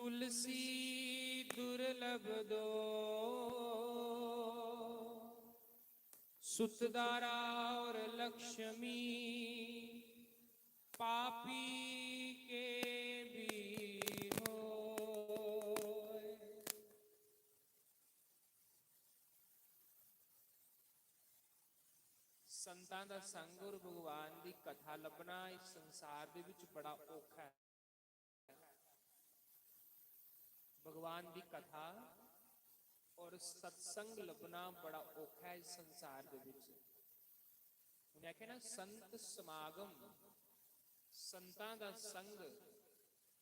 तुलसी दुर्लभ दो सुतदारा और लक्ष्मी पापी के भी हो। संतां दा संग और भगवान दी कथा लभना इस संसार दे विच बड़ा औखा है। भगवान दी कथा और सत्संग लभना बड़ा औखा है इस संसार दे विच। उन्हें आखे ना संत समागम, संतां दा संग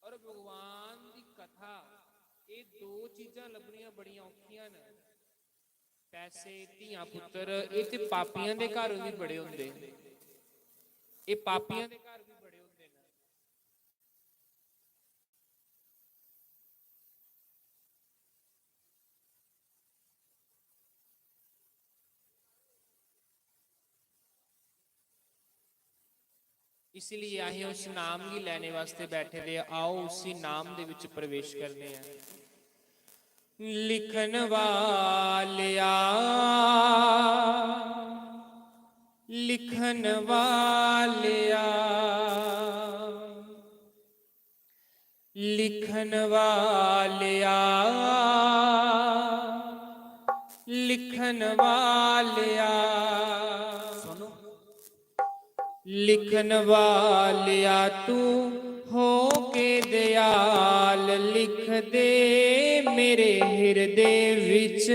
और भगवान दी कथा, ये दो चीजां लभनियां बड़ियां औखियां ने। पैसे धियां पुत्तर ये ते पापियां दे घर भी बड़े हुंदे, ये पापियां दे घर भी बड़े हुंदे ने। इसलिए असीं उस नाम ही लेने वास्ते बैठे दे। आओ उसी नाम दे विच प्रवेश करने हैं। लिखन वालिया लिखन वालिया लिखन वालिया लिखन वालिया सुनो। लिखन वालिया तू हो के दयाल, लिख दे मेरे हृदय विच,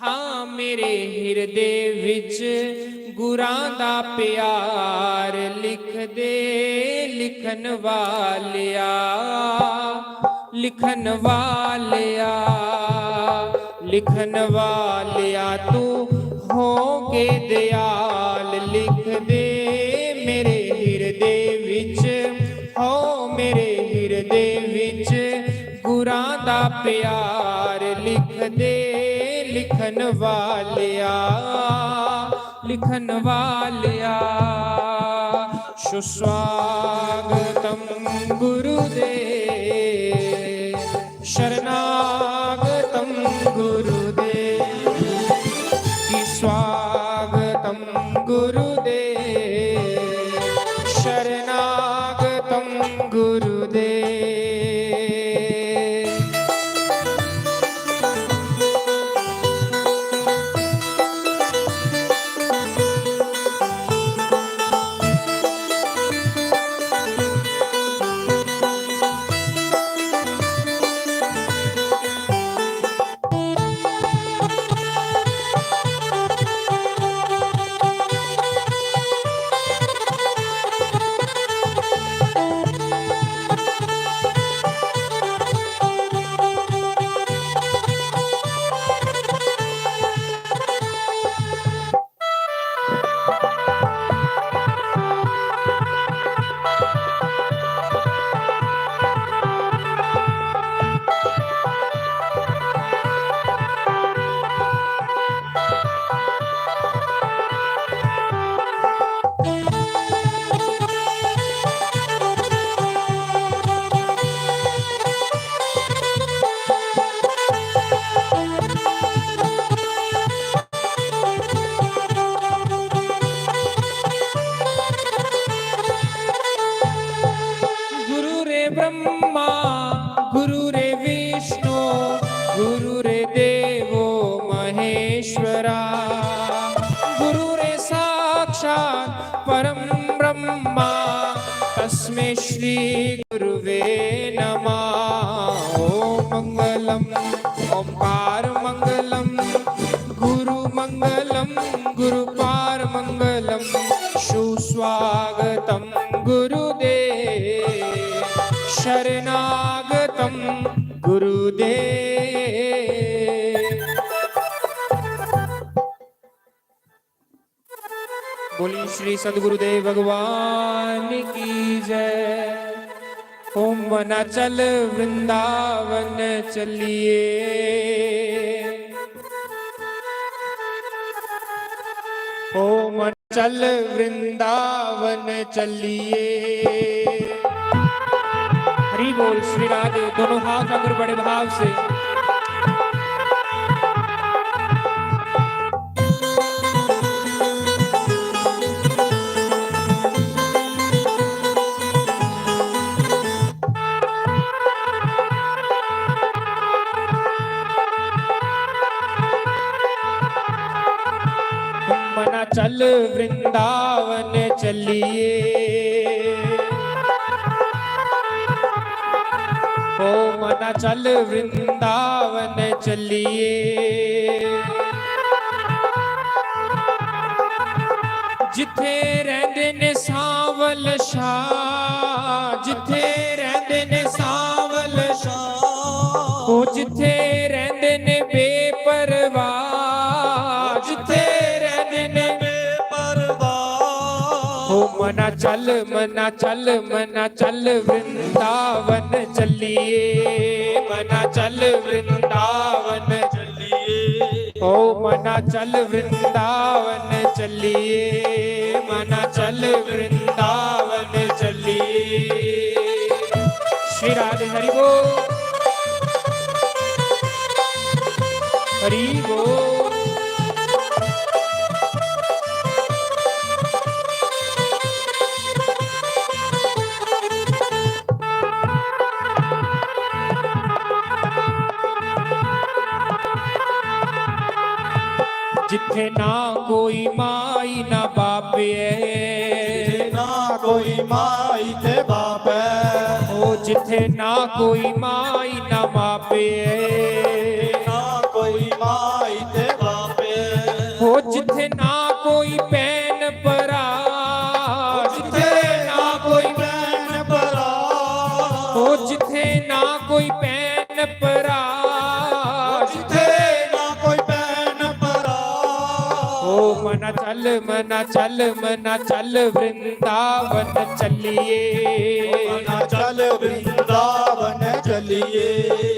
हाँ मेरे हृदय विच गुरां दा प्यार लिख दे। लिखन वालिया लिखन वालिया लिखन वालिया तू हो के दयाल, लिख दे मेरे हृदय विच, हो मेरे हृदय विच गुरां दा प्यार लिख दे। लिखन वालिया लिखन वालिया सुस्वागतम गुरुदेव, शरणागतम गुरुदेव, स्वागतम गुरुदेव, शरणागतम गुरुदेव। ब्रह्मा गुरु रे विष्णु गुरु रे देवो महेश्वरा, गुरु रे साक्षात् परम ब्रह्मा तस्मै श्री गुरुवे नमः। ओम मंगलम ओंकार मंगलम गुरु मंगलम गुरुपार मंगलम, सुस्वागतम गुरुदेव, शरणागतम गुरुदेव। बोली श्री सद्गुरुदेव भगवान की जय। ओम मना चल वृंदावन चलिए, ओम चल वृंदावन चलिए। हरि बोल श्री राधे। दोनों हाथ अगर बड़े भाव से। मना चल वृंदावन चलिए, ओ मना चल वृंदावन चलिए। जिथे रहंदे ने सावल शाह, जिथे रहंदे ने सावल शाह, ओ जिथे रहंदे ने बेपरवाह, जिथे रहंदे ने बेपरवाह। ओ मना चल मना चल मना चल वृंदावन चलिए, मना चल वृंदावन चलिए। ओ मना चल वृंदावन चलिए, मना चल वृंदावन चलिए। श्री राधे हरि बोल, हरि बोल। जिथे ना कोई माई ना बापे, ना कोई माई ते बाप है। ओ जिथे ना कोई माई ना बापे, ना कोई माई ते बाप है। ओ जिथे ना कोई भैन भरा, जिथे ना कोई बहन भरा, ओ जिथे ना कोई भैन भरा, जिथे ना कोई बहन भरा। ओ मना चल मना चल मना चल वृंदावन चलिए, मना चल वृंदावन चलिए,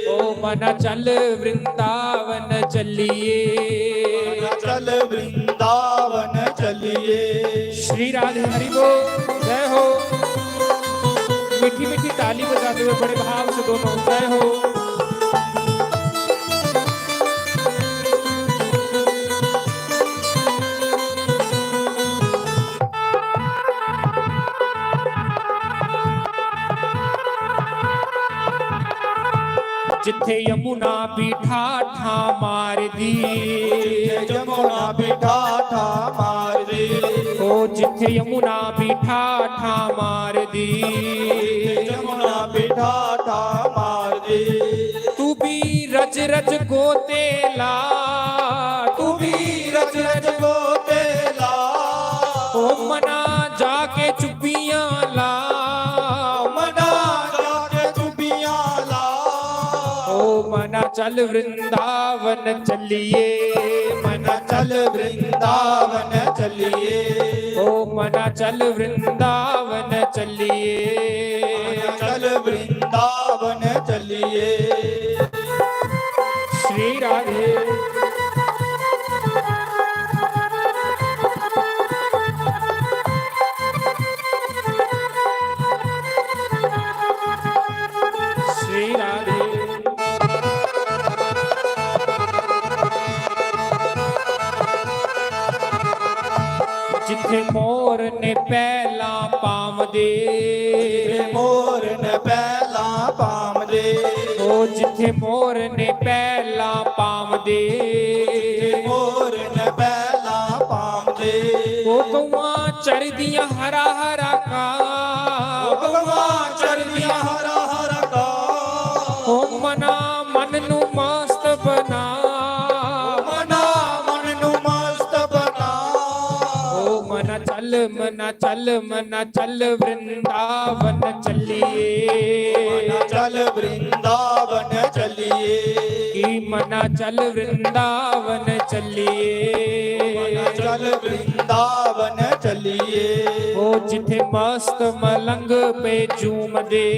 ओ मना चल वृंदावन चलिए। मना चल वृंदावन चलिए। श्री राधे हरि बोल, जय हो। मीठी मीठी ताली बजाते हुए बड़े भाव से दोनों जय हो। जिथे यमुना बिठा ठा मार दी, यमुना बिठा ठा मार दी, ओ जिथे यमुना बिठा ठा मार दी, यमुना बिठा ठा मार दी। तू भी रज रज गोते ला, तू भी रज रज गोते ला, ओ मना जाके चुपियां ला, मना जाके चुपियां ला। ओ मना चल वृंदावन चलिए, मना चल वृंदावन चलिए, ओ मना चल वृंदावन चलिए। मना चल वृंदावन चलिए। श्री राधे श्री राधे। जिथे मोर ने पहला पाम दे, मोर ने पहला पाम दे, ओ जिथे मोर ने पहला पाम दे, मोर ने पहला पाम दे। ओ गौआ चरदियां हरा हरा का, गवा चरदियां हरा हरा का, ओ मना मन नु मस्त बना, मना मन नु मस्त बना। ओ मना चल मना चल मना चल वृंदावन चलिए, मना चल वृंदावन चलिए, की मना चल वृंदावन चलिए। मना चल वृंदावन चलिए। ओ जिथे मस्त मलंग पे झूम दे,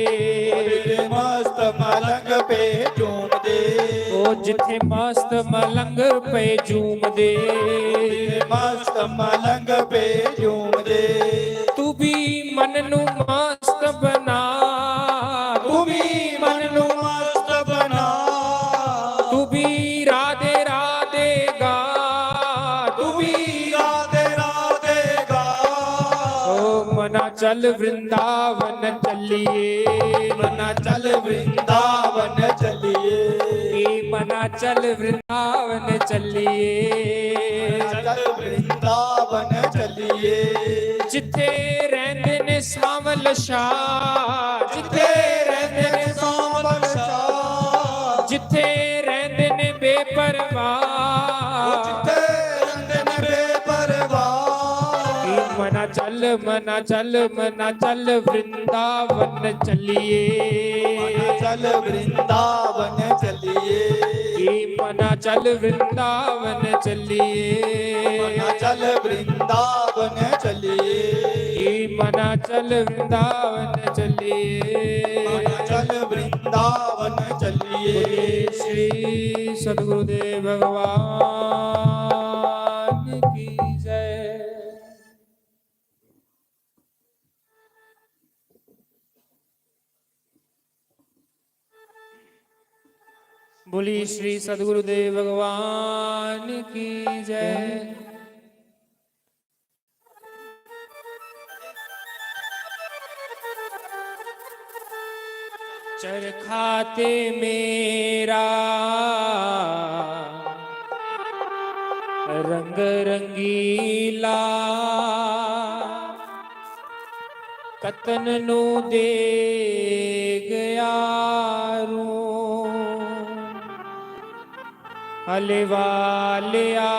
मस्त मलंग पे झूम दे, ओ जिथे मस्त मलंग पे झूम दे, मस्त मलंग पे झूम दे। तू भी मन नु मस्त बना, तू भी मना चल वृंदावन चलिए, मना चल वृंदावन चलिए, मना चल वृंदावन चलिए, चल वृंदावन चलिए। जिथे रहंदे ने सावल शाह, जिथे रहंदे ने सावल शाह, जिथे रहंदे ने बेपरवाह, जिथे रहंदे ने बेपरवाह। मना चल मना चल मना चल वृंदावन चलिए, मना चल वृंदावन चलिए, मना चल वृंदावन चलिए, मना चल वृंदावन चलिए, मना चल वृंदावन चलिए, मना चल वृंदावन चलिए। श्री सद्गुरुदेव भगवान की जय। बोली श्री सद्गुरुदेव भगवान की जय। चरखाते मेरा रंग रंगीला, कतन नू दे गया रू, हलवालिया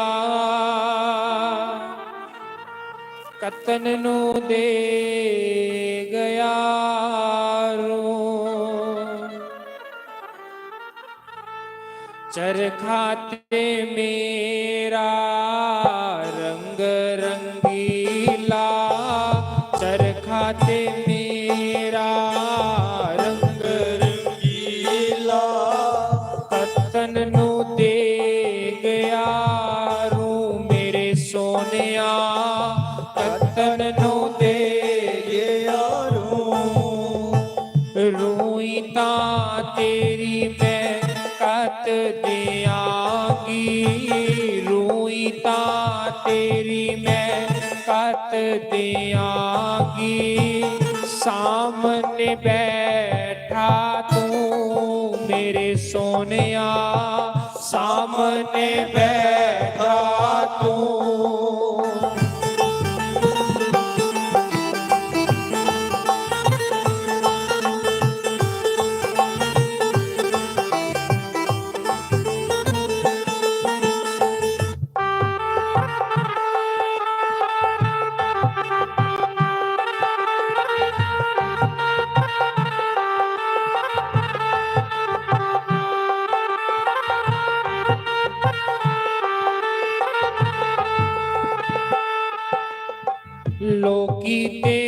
कतन नू दे गया रू। चरखाते मेरा रंग रंगीला, चरखाते मेरा रंग रंगीला, कतन नू दे गया रू, मेरे सोनिया कतन नू दे गया रू। रूई ता तेरी मैं कत दियांगी, रूई ता तेरी मैं कत दियांगी, सामने बैठा तू मेरे सोनिया, सामने बैठा तू। लोकी ते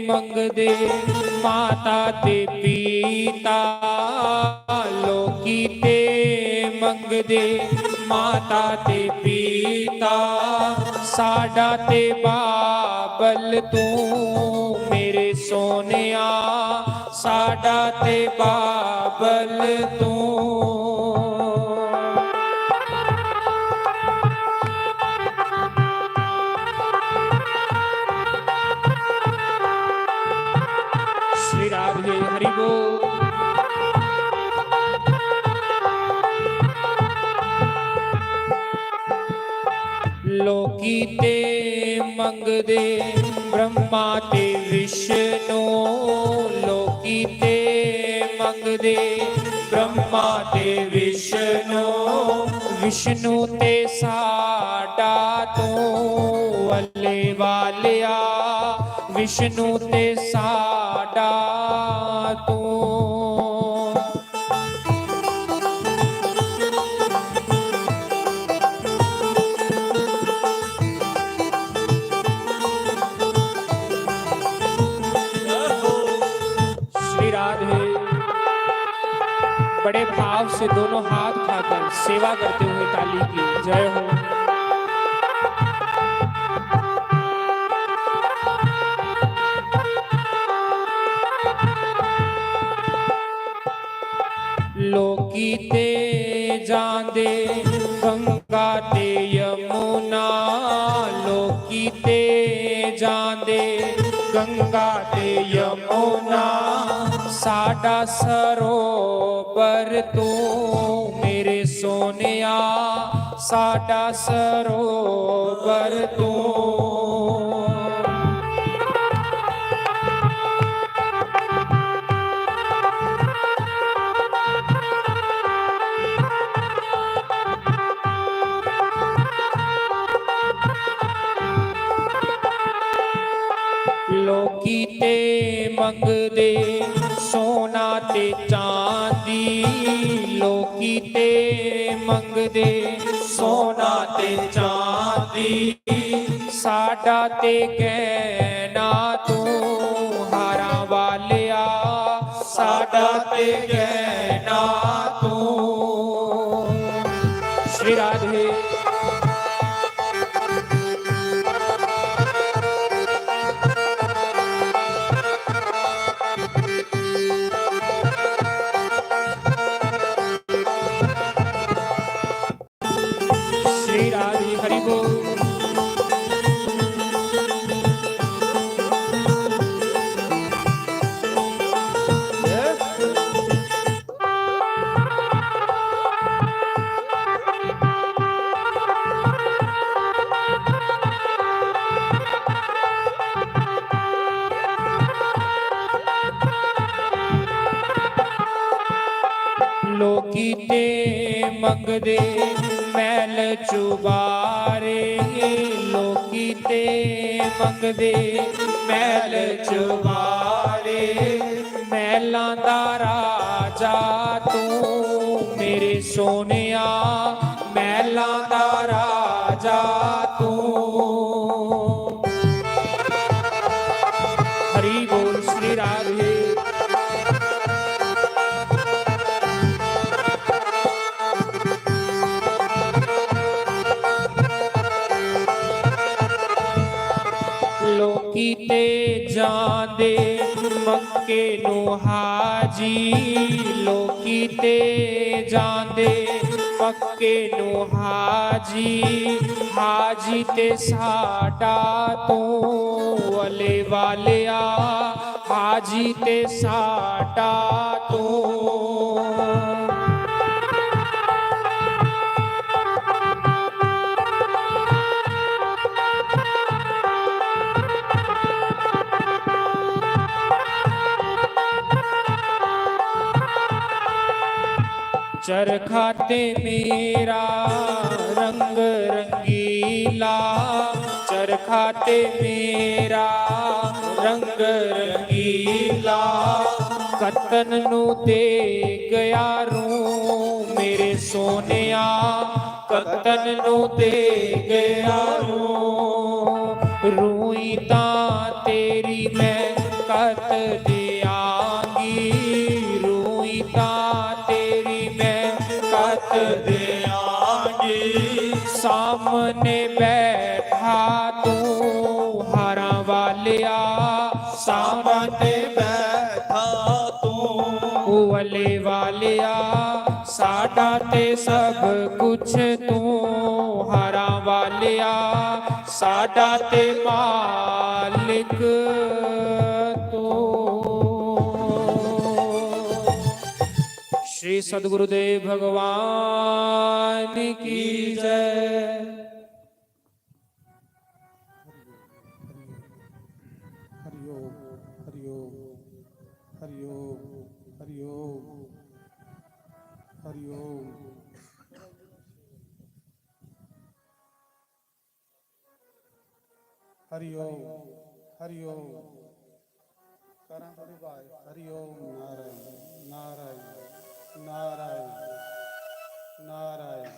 मंगदे माता ते पिता, लोकी ते मंगदे माता ते पिता, साडा ते बाबल तू मेरे सोनिया, साडा ते बाबल तू। श्री राधे हरि बोल। लोकी ते मंगदे ब्रह्मा ते विष्णु, लोकी ते मंगदे ब्रह्मा ते विष्णु, विष्णु ते साडा तू अल्ले वालिया, विष्णु ते साडा तू। श्री राधे। बड़े भाव से दोनों हाथ उठाकर सेवा करते हुए ताली की जय हो। लोकी ते जांदे गंगा ते यमुना, लोकी ते जांदे गंगा ते यमुना साडा सरोवर तू मेरे सोनिया साडा सरोवर तू। लोकी ते मंगदे सोना ते चांदी, लोकी ते मंगदे सोना ते चांदी, साडा ते गहना तू हारा वालिया साडा ते गहना तू। श्री राधे श्री राधे हरि बोल। लोकी ते मंगदे मैल चुबारे, लोकी ते मंगदे मैल चुबारे, मैलां दा राजा तू मेरे सोनिया मैलां दा राजा तू। हरि बोल श्री राधे। लोकी ते जांदे मक्के नू हाजी, लोकी ते जांदे मक्के नू हाजी, हाजी ते साडा तू वले वालिया हाजी ते साडा तू। चरखा ते मेरा रंग रंगीला, चरखा ते मेरा रंग रंगीला, कतन नू दे गया रू मेरे सोनिया कतन नू दे गया रू। रूई तां तेरी मैं कत दियांगी, रूई तां तेरी मैं कत दियांगी, सामने बैठा तू हारा वालिया सामने बैठा तू वले वालिया साडा ते सब कुछ तू हारा वालिया साडा ते मालिक तू। श्री सद्गुरुदेव भगवान की जय। हरिओम हरिओम हरिओम हरिओम हरिओम। हरिओम हरिओम करा थोड़ी बात। हरिओम नारायण नारायण नारायण नारायण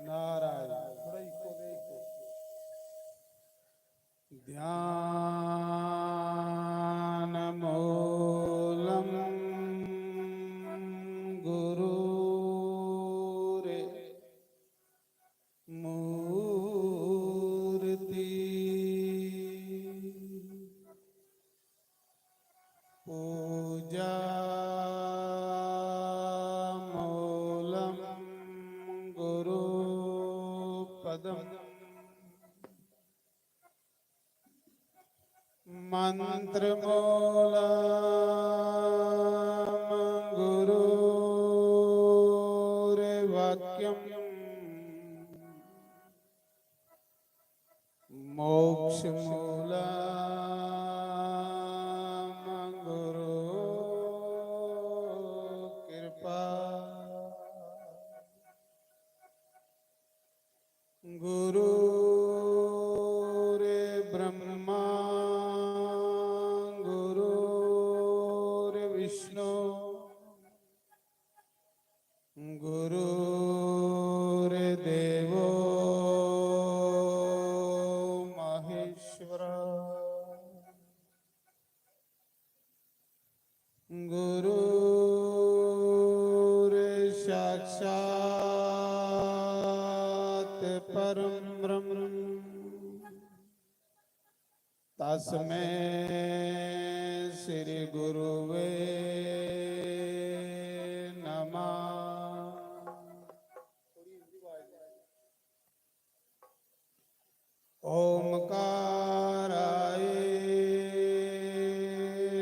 नारायण थोड़ा इको दे इको। ध्यान मूलम गुरु रे मूर्ति पूजा मूलम गुरु पदम मंत्रमूलम् गुरुर्वाक्यम् मोक्षमूलम् गुरु कृपा गुरुर्ब्रह्मा गुरुर्विष्णु गुरुर्देवो महेश्वर गुरुर्साक्षात् परं ब्रह्म तस्मै श्री गुरुवे नमः। ओमकाराय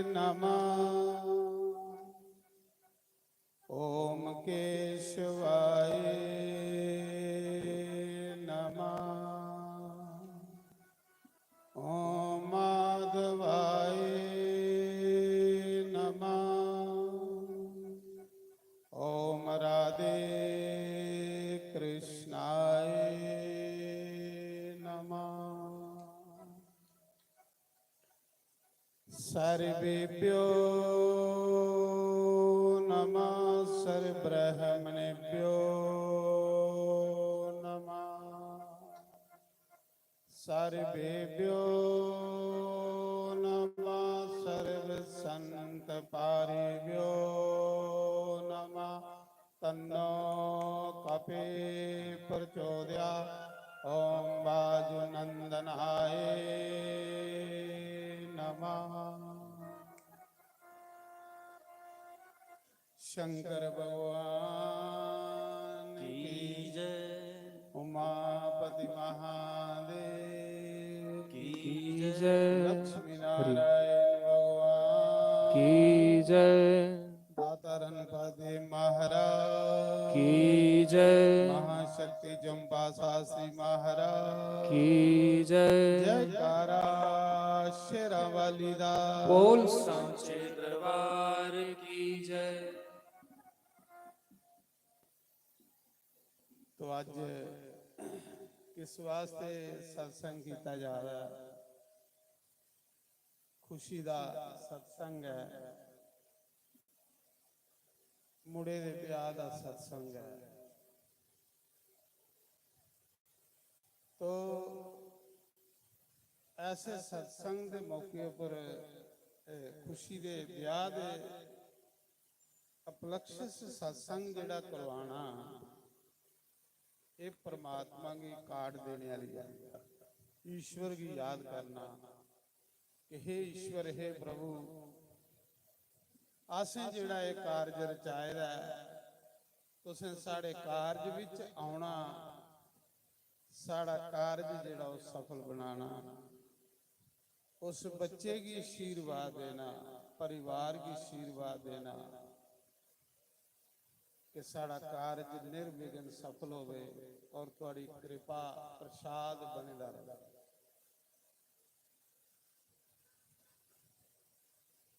नमः। ओम केशवाय नमः। ओम माधवाय नमः। ओम राधे कृष्णाय नमः। सर्वेभ्यो नमः। सर्वब्रह्मणेभ्यो नमः। सर्वेभ्यो नमः। सर्वसंतपारेभ्यो नमः। तन्नो कपे प्रचोदयात्। ओम वायुनंदनाय नमः। शंकर भगवान की जय। उमापति महादेव की जय। लक्ष्मी नारायण भगवान की जय। दाता रणपति महाराज की जय। महाशक्ति जम्पा शास्त्री महाराज की जय। जयकारा शेरावाली दा बोल सांचे दरबार की जय। तो अज किस वास्ते सत्संग किया जा रहा है? खुशी दा सत्संग है, मुड़े दे ब्याह दा सत्संग है। तो ऐसे सत्संग के मौके पर खुशी दे ब्याह दे उपलक्ष्य सत्संग जिहड़ा करवाना, ये परमात्मा की काट देने वाली है। ईश्वर की याद करना कि हे ईश्वर, हे प्रभु, असें जिहड़ा ये कारज रचाए दा है, तुसें साढ़े कारज विच आउणा, साड़ा कारज जिहड़ा वो सफल बनाना, उस बच्चे की आशीर्वाद देना, परिवार की आशीर्वाद देना कि साड़ा कारज निर्विघ्न सफल होवे और तुहाड़ी कृपा प्रसाद बनेदा रहे।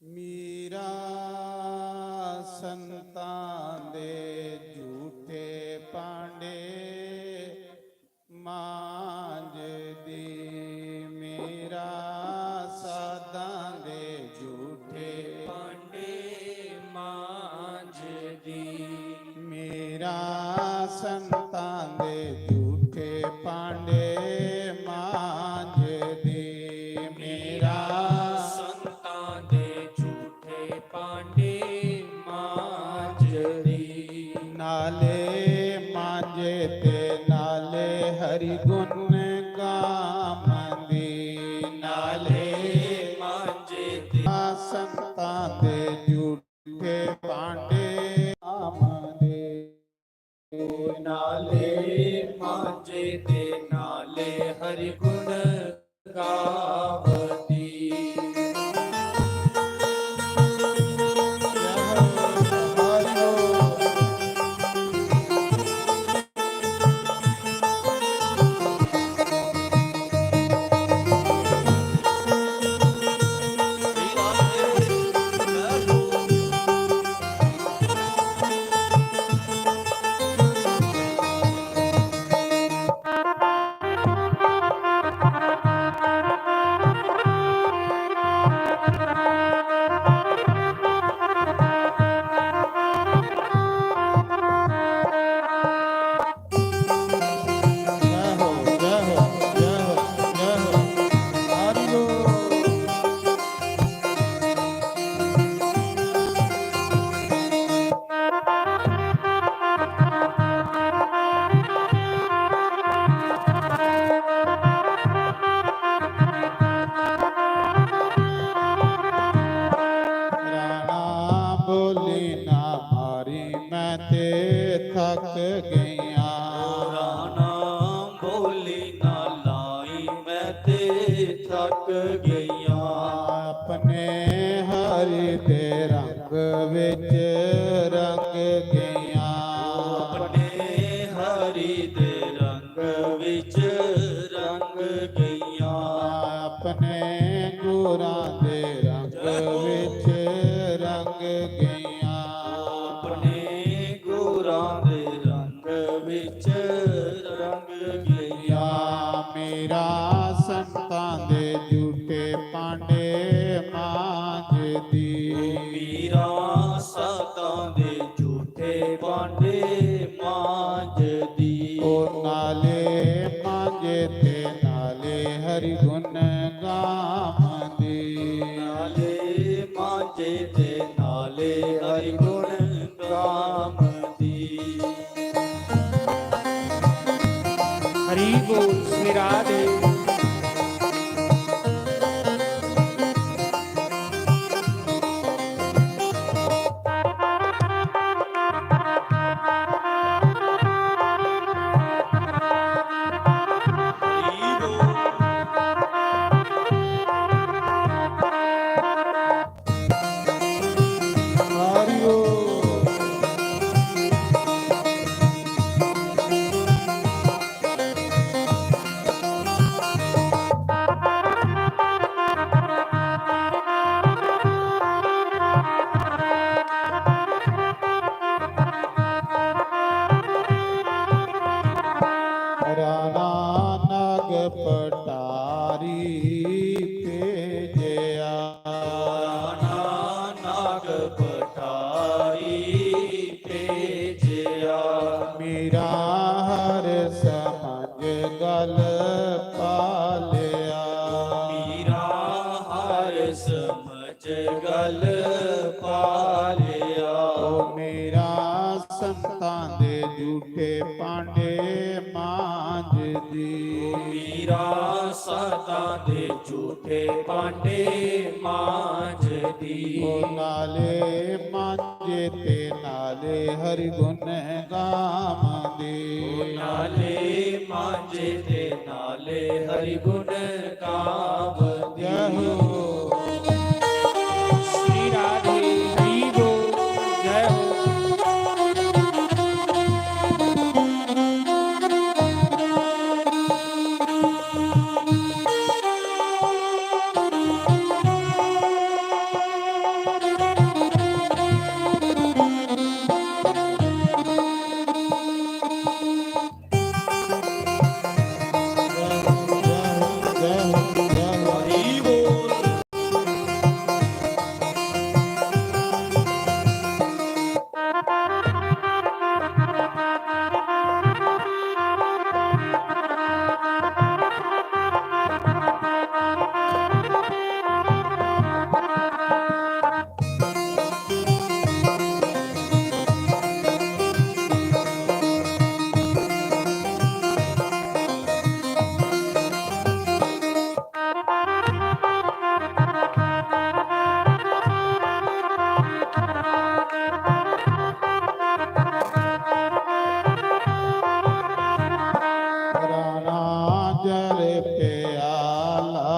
मीरा संतान दे झूठे पांडे मांझ दी, मेरा सादां दे झूठे पांडे मांझ दी, मेरा संतान दे झूठे पांडे मांझ दी, मेरा संतां दे झूठे पांडे मांझ दी। नाले मांझे ते नाले हरि गुण गामंदी, नाले मांझे दे संतां दे झूठे पांडे आमदे, नाले मांझे दे नाले हरि गुण गावती। ਥੱਕ ਗਈਆਂ। ਨਾਮ ਬੋਲੀ ਨਾ ਲਾਈ ਮੈਂ ਤੇ ਥੱਕ ਗਈਆਂ। ਆਪਣੇ ਹਰੀ ਦੇ ਰੰਗ ਵਿੱਚ ਰੰਗ ਗਈਆਂ। ਆਪਣੇ ਹਰੀ ਦੇ ਰੰਗ ਵਿੱਚ ਰੰਗ ਗਈਆਂ। ਆਪਣੇ ਗੁਰਾਂ ਦੇ ਰੰਗ ਵਿੱਚ ਰੰਗ ਗਈਆਂ। ਆਪਣੇ ਗੁਰਾਂ ਦੇ ਰੰਗ ਵਿੱਚ ਰੰਗ ਗਈਆਂ। ਮੇਰਾ ਸੰਤਾਂ ਦੇ ਝੂਠੇ ਪਾਂਡੇ ਮਾਂਜਦੀ। ਮੀਰਾ ਸਾਤਾਂ ਦੇ ਝੂਠੇ ਭਾਂਡੇ ਮਾਂਜਦੀ। ਉਹ ਨਾਲੇ ਮਾਂਜੇ ਤੇ ਨਾਲੇ ਹਰੀ ਗੁਣ ਗਾਵਦੀ। ਨਾਲੇ ਮਾਂਜੇ ਤੇ ਨਾਲੇ ਹਰਿ ਗੁਣ ਗਾਵਦੀ। हरि बोल श्री राधे। ਹਰਿ ਬੋਲ। ਹਰਿਓ ਰਾਣਾ ਨਗ ਪਟਾਰੀ ਭੇਜਿਆ। ਨਾਗ ਪਟਾਰੀ ਭੇਜਿਆ। ਮੇਰਾ ਹਰ ਸਮਝ ਗਲ ਪਾਲਿਆ। ਮੀਰਾ ਹਰ ਸਮਝ ਗਲ ਪਾਲਿਆ। ਉਹ ਮੇਰਾ ਸੰਤਾਂ ਦੇ ਝੂਠੇ ਪਾਂਡੇ ਮਾਂਜਦੀ। ਮੀਰਾ ਸਾਤਾਂ ਦੇ ਝੂਠੇ ਭਾਂਡੇ ਮਾਂਜਦੀ। ਉਹ ਨਾਲੇ ਮਾਂਜੇ ਤੇ ਨਾਲੇ ਹਰਿ ਗੁਣ ਗਾਵਦੀ। ਨਾਲੇ ਮਾਂਜੇ ਤੇ ਨਾਲੇ ਹਰਿ ਗੁਣ ਗਾਵਦੀ। ਜੈ ਹੋ श्री राधे। हरि बोल जय हो। ਹਰਿ ਬੋਲ। ਰਾਣਾ ਜਲ ਪਿਆਲਾ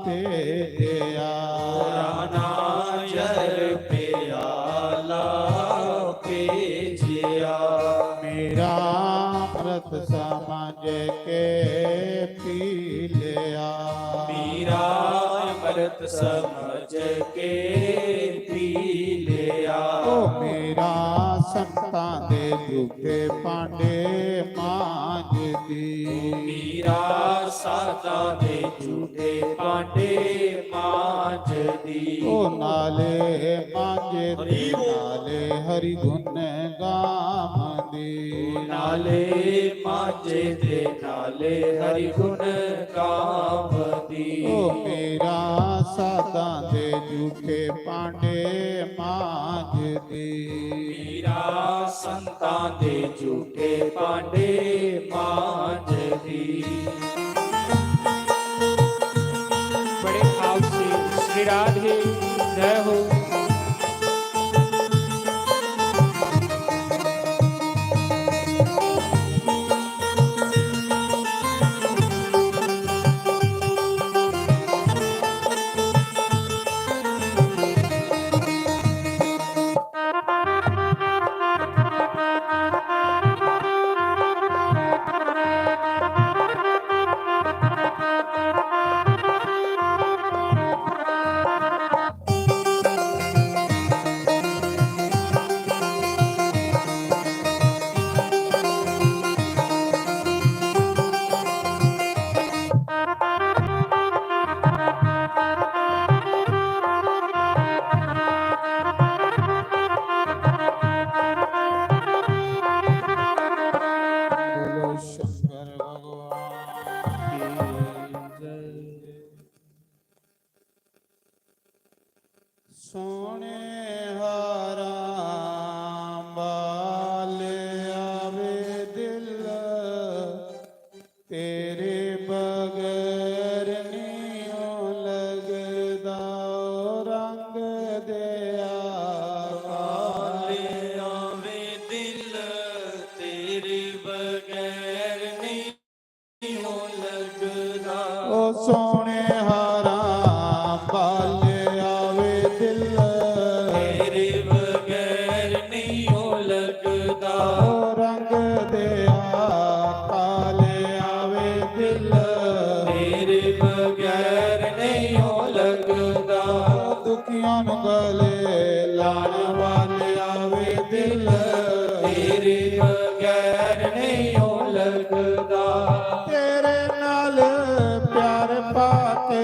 ਭੇਜਿਆ। ਰਾਣਾ ਜਲ ਪਿਆਲਾ ਭੇਜਿਆ। ਮੇਰਾ ਅੰਮ੍ਰਿਤ ਸਮਝ ਕੇ ਪੀ ਲਿਆ। ਮੀਰਾ ਅੰਮ੍ਰਿਤ ਸਮਝ ਕੇ ਪੀ ਲਿਆ। ਉਹ ਮੇਰਾ ਸੰਤਾਂ ਦੇ ਝੂਠੇ ਪਾਂਡੇ ਮਾਂਜਦੀ। ਮੀਰਾ ਸਾਤਾਂ ਦੇ ਝੂਠੇ ਭਾਂਡੇ ਮਾਂਜਦੀ। ਉਹ ਨਾਲੇ ਮਾਂਜੇ ਤੇ ਹਰੀ ਬੋਲ। ਨਾਲੇ ਹਰੀ ਗੁਣ ਗਾਵਦੀ। ਨਾਲੇ ਮਾਂਜੇ ਤੇ ਨਾਲੇ ਹਰਿ ਗੁਣ ਗਾਵਦੀ। ਉਹ ਮੇਰਾ ਸਾਤਾਂ ਦੇ ਝੂਠੇ ਪਾਂਡੇ ਮਾਂਜਦੀ। ਮੀਰਾ ਸੰਤਾਂ ਦੇ ਝੂਠੇ ਭਾਂਡੇ ਮਾਂਜਦੀ। बड़े भाव से श्री राधे। जय हो। ਸੋਹਣੇ ਹਾਰਾਂ ਵਾਲ ਆਵੇ ਦਿਲ, ਤੇਰੇ ਬਗੈਰ ਨੀ ਓ ਲੱਗਦਾ ਓ ਰੰਗ ਦਿਆ ਵਾਲੇ ਆਵੇ ਦਿਲ, ਤੇਰੇ ਬਗੈਰ ਨਹੀਂ ਹੋ ਲੱਗਦਾ। ਓ ਸੋਹਣੇ ਹਾਰਾਂ ਵਾਲ ਆਵੇ ਦਿਲ, ਤੇਰੇ ਬਗੈਰ ਨਹੀਂ ਹੋ ਲੱਗਦਾ। ਓ ਰੰਗ ਦਿਆ ਕਾਲੇ ਆਵੇ ਦਿਲ, ਤੇਰੇ ਬਗੈਰ ਨਹੀਂ ਹੋ ਲੱਗਦਾ। ਦੁਖੀਆਂ ਨੂੰ ਗਲੇ ਲਾਣ ਵਾਲੇ ਆਵੇ ਦਿਲ, ਤੇਰੇ ਬਗੈਰ ਨਹੀਂ ਹੋ ਲੱਗਦਾ। ਤੇਰੇ ਨਾਲ ਪਿਆਰ ਪਾ ਕੇ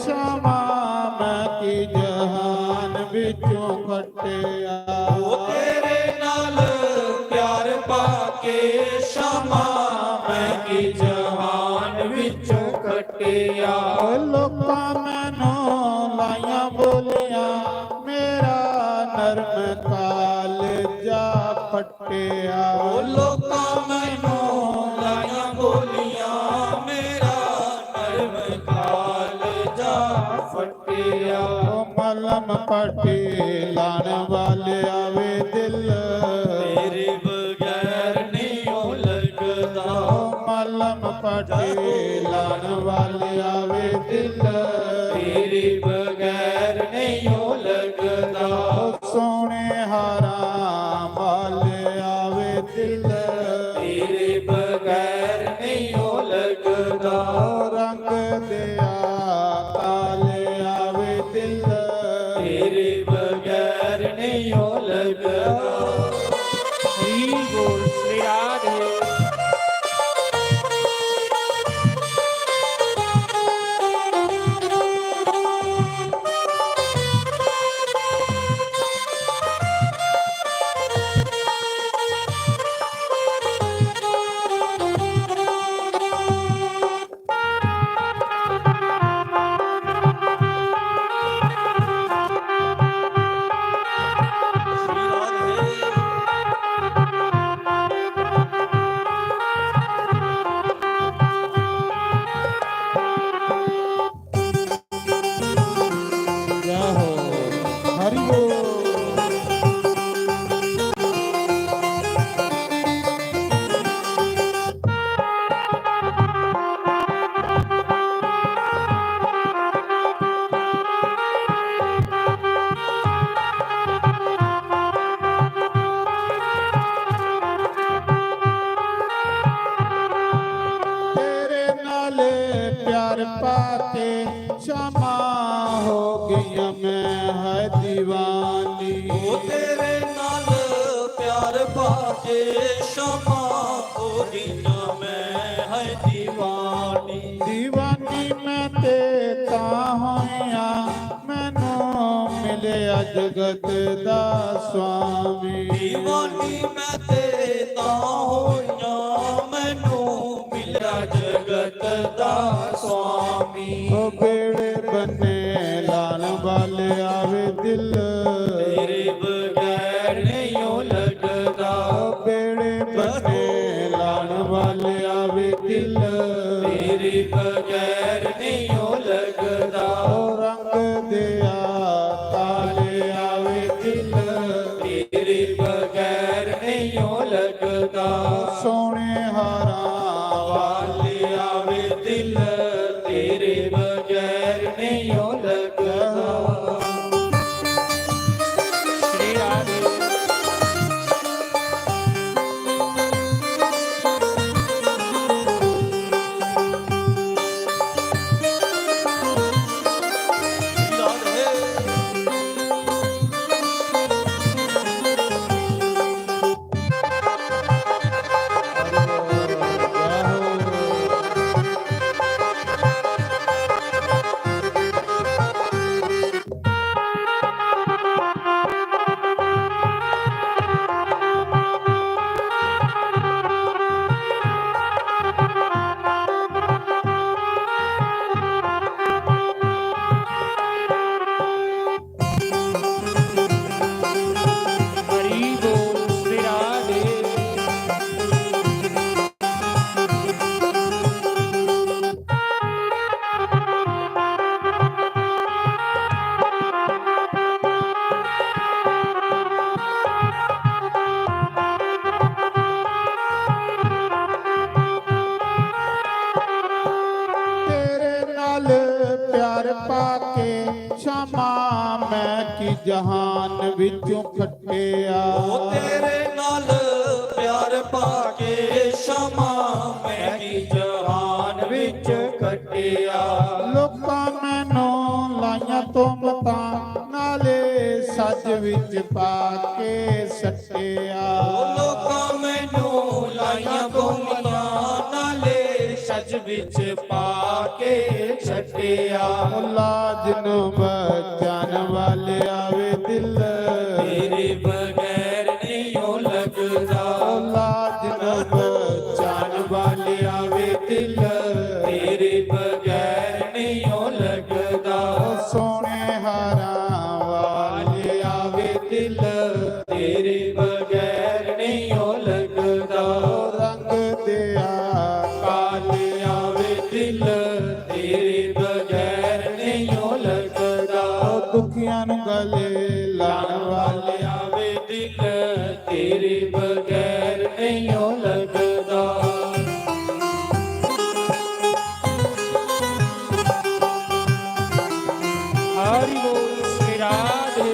ਸ਼ਾਮਾਂ ਮੈਂ ਕੀ ਜਹਾਨ ਵਿੱਚੋਂ ਕੱਟਿਆ। ਉਹ ਤੇਰੇ ਨਾਲ ਪਿਆਰ ਪਾ ਕੇ ਸ਼ਾਮਾਂ ਮੈਂ ਕੀ ਜਹਾਨ ਵਿੱਚੋਂ ਕੱਟਿਆ। ਓ ਲੋਕਾਂ ਮੈਨੂੰ ਲਾਈਆਂ ਬੋਲੀਆਂ, ਮੇਰਾ ਨਰਮ ਕਾਲਜਾ ਫਟਿਆ। ਉਹ ਲੋਕਾਂ ਮੈਨੂੰ ਲਾਈਆਂ ਬੋਲੀਆਂ, ਮੇਰਾ ਨਰਮ ਕਾਲਜਾ ਫਟਿਆ। ਓ ਮਲਮ ਪੱਟੀ ਲਾਣ ਵਾਲੇ ਆਵੇ ਦਿਲ, ਤੇਰੇ ਬਗੈਰ ਨਹੀਂ ਹੋ ਲੱਗਦਾ। ਓ ਮਲਮ ਪੱਟੀ ਲਾਣ ਵਾਲੇ ਆਵੇ ਦਿਲ, ਤੇਰੇ ਬਗੈਰ ਨਹੀਂ ਹੋ ਲੱਗਦਾ। ਓ ਸੋਹਣੇ ਹਾਰਾਂ ਵਾਲੇ ਆਵੇ ਦਿਲ, ਤੇਰੇ ਬਗੈਰ ਨਹੀਂ ਹੋ ਲੱਗਦਾ। ਓ ਰੰਗ ਦਿਆ ਕਾਲੇ ਆਵੇ ਦਿਲ, ਤੇਰੇ ਬਗੈਰ ਨਹੀਂ ਹੋ ਲੱਗਦਾ। श्री बोल श्री राधे। श्री राधे। ਜੈ ਹੋ ਹਰੀ ਬੋਲ। ਤੇਰੇ ਨਾਲ ਪਿਆਰ ਪਾ ਕੇ ਸ਼ਾਮਾਂ ਹੋ ਗਈਆਂ ਮੈਂ ਹੈ ਦੀਵਾਨੀ। ਉਹ ਤੇਰੇ ਨਾਲ ਪਿਆਰ ਪਾ ਕੇ ਸ਼ਾਮਾਂ ਹੋ ਗਈਆਂ ਮੈਂ ਹੈ ਦੀਵਾਨੀ। ਦੀਵਾਨੀ ਮੈਂ ਤੇ ਤਾਂ ਹੋਈਆਂ, ਮੈਨੂੰ ਮਿਲਿਆ ਜਗਤ ਦਾ ਸੁਆਮੀ। ਦੀਵਾਨੀ ਮੈਂ ਤੇ ਤਾਂ ਹੋਈਆਂ, ਮੈਨੂੰ ਮਿਲਿਆ ਜਗਤ ਦਾ ਸੁਆਮੀ। ਓ ਬੇੜੇ ਬੰਨੇ ਲਾਣ ਵਾਲੇ ਆਵੇ ਦਿਲ, ਤੇਰੇ ਬਗੈਰ ਨਹੀਂ ਹੋ ਲੱਗਦਾ। ਓ ਬੇੜੇ ਬੰਨੇ ਲਾਣ ਵਾਲੇ ਆਵੇ ਦਿਲ, ਤੇਰੇ ਬਗੈਰ ਨਹੀਂ ਹੋ ਲੱਗਦਾ। ਓ ਰੰਗ ਦਿਆ ਕਾਲੇ ਆਵੇ ਦਿਲ, ਤੇਰੇ ਬਗੈਰ ਨਹੀਂ ਹੋ ਲੱਗਦਾ। ਸੋਹਣੇ ਹਾਰਾਂ ਵਾਲੇ ਆਵੇ ਦਿਲ, ਤੇਰੇ ਬਗੈਰ ਨਹੀਂ ਹੋ ਲੱਗਦਾ। ਸ਼ਾਮਾ ਮੈਂ ਕੀ ਜਹਾਨ ਵਿੱਚੋਂ ਖੱਟਿਆ। ਉਹ ਤੇਰੇ ਨਾਲ ਪਿਆਰ ਪਾ ਕੇ ਸ਼ਮਾ ਮੈਂ ਕੀ ਜਹਾਨ ਵਿੱਚ ਕੱਟਿਆ। ਲੋਕਾਂ ਮੈਨੂੰ ਲਾਈਆਂ ਤੁਮਤਾਂ ਨਾਲੇ ਸੱਜ ਵਿੱਚ ਪਾ ਕੇ ਸੱਟਿਆ। ਉਹ ਲੋਕਾਂ ਮੈਨੂੰ ਲਾਈਆਂ ਤੁਮਤਾਂ ਨਾਲੇ ਸੱਜ ਵਿੱਚ ਪਾ ਕੇ ਛੱਡਿਆ। ਲਾਜ ਨੂੰ ਬਚਾਉਣ ਵਾਲੇ ਆਵੇ ਦਿਲ ਤੇਰੇ ਬਗੈਰ ਨਹੀਂ ਉਹ ਲੱਗਦਾ। ਲਾਜ ਨੂੰ ਬਚਾਉਣ ਵਾਲੇ ਆਵੇ ਦਿਲ ਤੇਰੇ ਬਗੈਰ ਨਹੀਂ ਉਹ ਲੱਗਦਾ। ਸੋਹਣੇ ਹਾਰਾਂ ਵਾਲੇ ਆਵੇ ਦਿਲ ਤੇਰੇ ਬਗੈਰ ਨਹੀਂ ਉਹ ਲੱਗਦਾ। ਰੰਗ ਦਿਆ ਕਾਲੇ ਆਵੇ ਦਿਲ ਤੇਰੇ ਬਗੈਰ ਨਹੀਂ ਉਹ ਲੱਗਦਾ। ਦੁਖੀਆਂ ਨੂੰ ਗਲੇ ਲਾਣ ਵਾਲੇ ਆਵੇ ਦਿਲ ਤੇਰੇ ਬਗੈਰ ਨਹੀਂ ਉਹ ਲੱਗਦਾ। हरि बोल श्री राधे।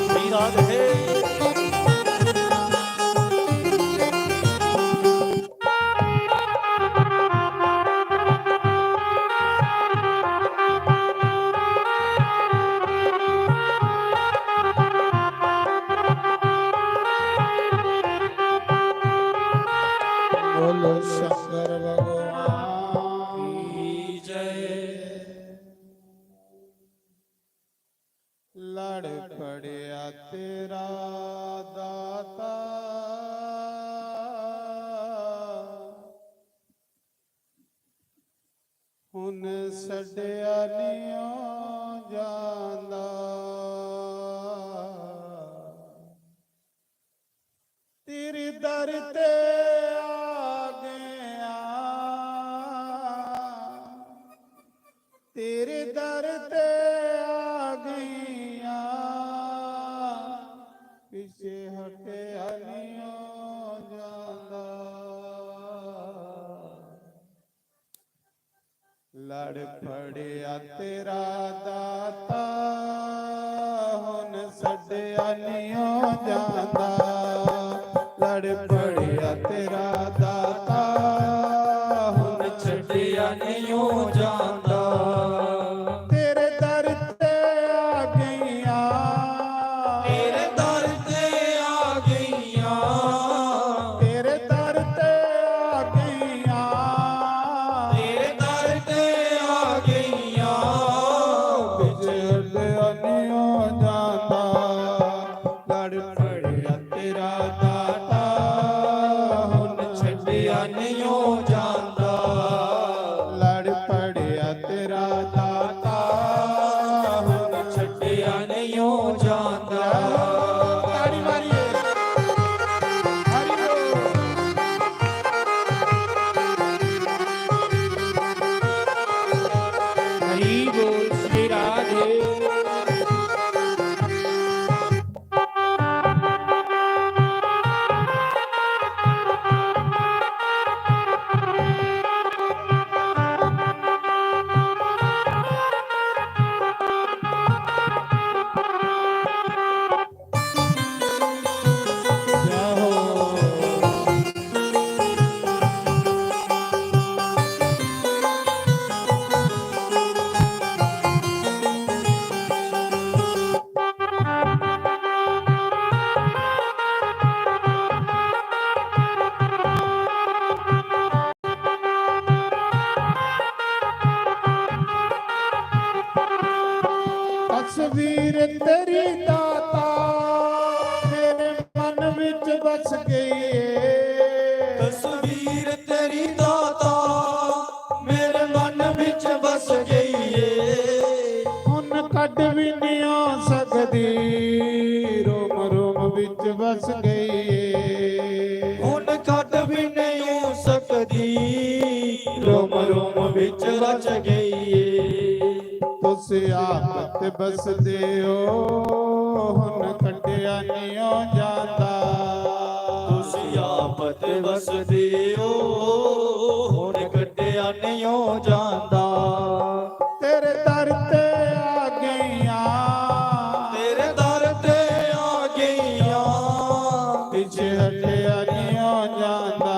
श्री राधे। बोलो शंकर भगवान की जय। लड़ पड़िया तेरा दाता हुन सड़िया नियो जांदा। तेरे दर ते आ गया, तेरे दर ते आ गईया, पिछे हटिया नियो जांदा। लड़ फड़िया तेरा दाता हुन सड़िया नियो जांदा। लड़ फड़िया तेरा दाता हुन ਛੱਡਿਆ ਨਹੀਂ ਉਹ ਜਾਂਦਾ। तेरे दर ते आ गईया, ਤੇਰੇ ਦਰ ਤੇ ਆ ਗਈਆਂ। तेरे दर ते आ गईया, ਤੇਰੇ ਦਰ ਤੇ ਆ ਗਈਆਂ। पिछे हटिया नियो जांदा। लड़ फड़िया तेरा दाता हुन ਛੱਡਿਆ ਨਹੀਂ ਉਹ ਜਾਂਦਾ। लड़ पड़िया तेरा दाता हुन ਛੱਡਿਆ ਨਹੀਂ ਉਹ ਜਾਂਦਾ। ताड़ी मारिए हरि बोल। हरि बोल श्री राधे। जय हो। ਤਸਵੀਰ ਤੇਰੀ ਦਾਤਾ ਮੇਰੇ ਮਨ ਵਿੱਚ ਵਸ ਗਈ ਏ। ਤਸਵੀਰ ਤੇਰੀ ਦਾਤਾ ਮੇਰੇ ਮਨ ਵਿੱਚ ਵਸ ਗਈ ਏ। ਕੱਢ ਵੀ ਨਹੀਂ ਆ ਸਕਦੀ, ਰੋਮ ਰੋਮ ਵਿੱਚ ਵਸ ਗਈ ਏ। ਹੁਣ ਕੱਢ ਵੀ ਨਹੀਂ ਹੋ ਸਕਦੀ, ਰੋਮ ਰੋਮ ਵਿੱਚ ਰਚ ਗਈ ਏ। ਤੁਸੀਂ ਆਪ ਤੇ ਬਸਦੇ ਹੋ, ਹੁਣ ਕੱਢਿਆ ਨਹੀਂ ਓ ਜਾਂਦਾ। ਤੁਸੀਂ ਆਪ ਤੇ ਵਸਦੇ ਹੋ, ਹੁਣ ਕੱਢਿਆ ਨਹੀਂ ਹੋ ਜਾਂਦਾ। ਤੇਰੇ ਦਰ ਤੇ ਆ ਗਈਆਂ, ਤੇਰੇ ਦਰ ਤੇ ਆ ਗਈਆਂ, ਪਿੱਛੇ ਹਟਿਆ ਨਹੀਂ ਓ ਜਾਂਦਾ।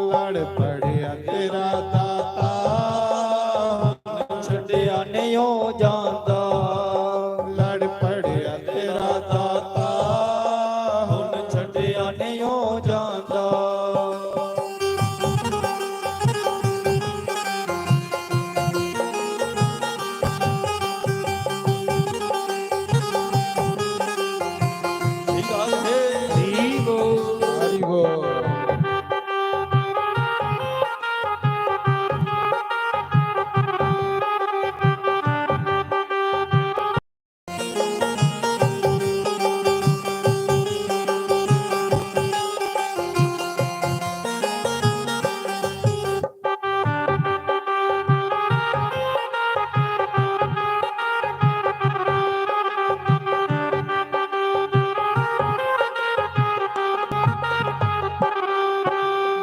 ਲੜ ਪੜਿਆ ਤੇਰਾ ਦਾਤਾ, ਛੱਡਿਆ ਨਹੀਂ ਹੋ ਜਾਂਦਾ। ਲੜ ਪੜਿਆ ਤੇਰਾ ਦਾਤਾ, ਹੁਣ ਛੱਡਿਆ ਨਹੀਂ ਹੋ ਜਾਂਦਾ। ਇਹ ਗੱਲ ਹੈ ਹਰੀ ਬੋਲ।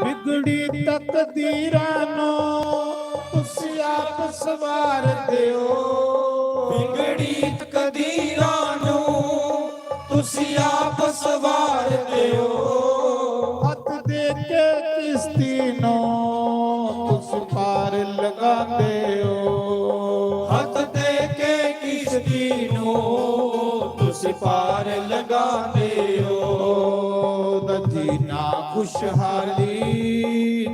ਵਿਗੜੀ ਤਕਦੀਰਾਂ ਨੂੰ ਤੁਸੀਂ ਆਪ ਸਵਾਰਦੇ ਹੋ। ਵਿਗੜੀ ਤਕਦੀਰਾਂ ਨੂੰ ਤੁਸੀਂ ਆਪ ਸਵਾਰਦੇ ਹੋ। ਹੱਥ ਦੇ ਕੇ ਕਿਸ਼ਤੀ ਨੂੰ ਤੁਸੀਂ ਪਾਰ ਲਗਾਉਂਦੇ ਹੋ। ਹੱਥ ਦੇ ਕੇ ਕਿਸ਼ਤੀ ਨੂੰ ਤੁਸੀਂ ਪਾਰ ਲਗਾਉਂਦੇ ਹੋ। ਉਹਦਾ ਜੀਣਾ ਖੁਸ਼ਹਾਲੀ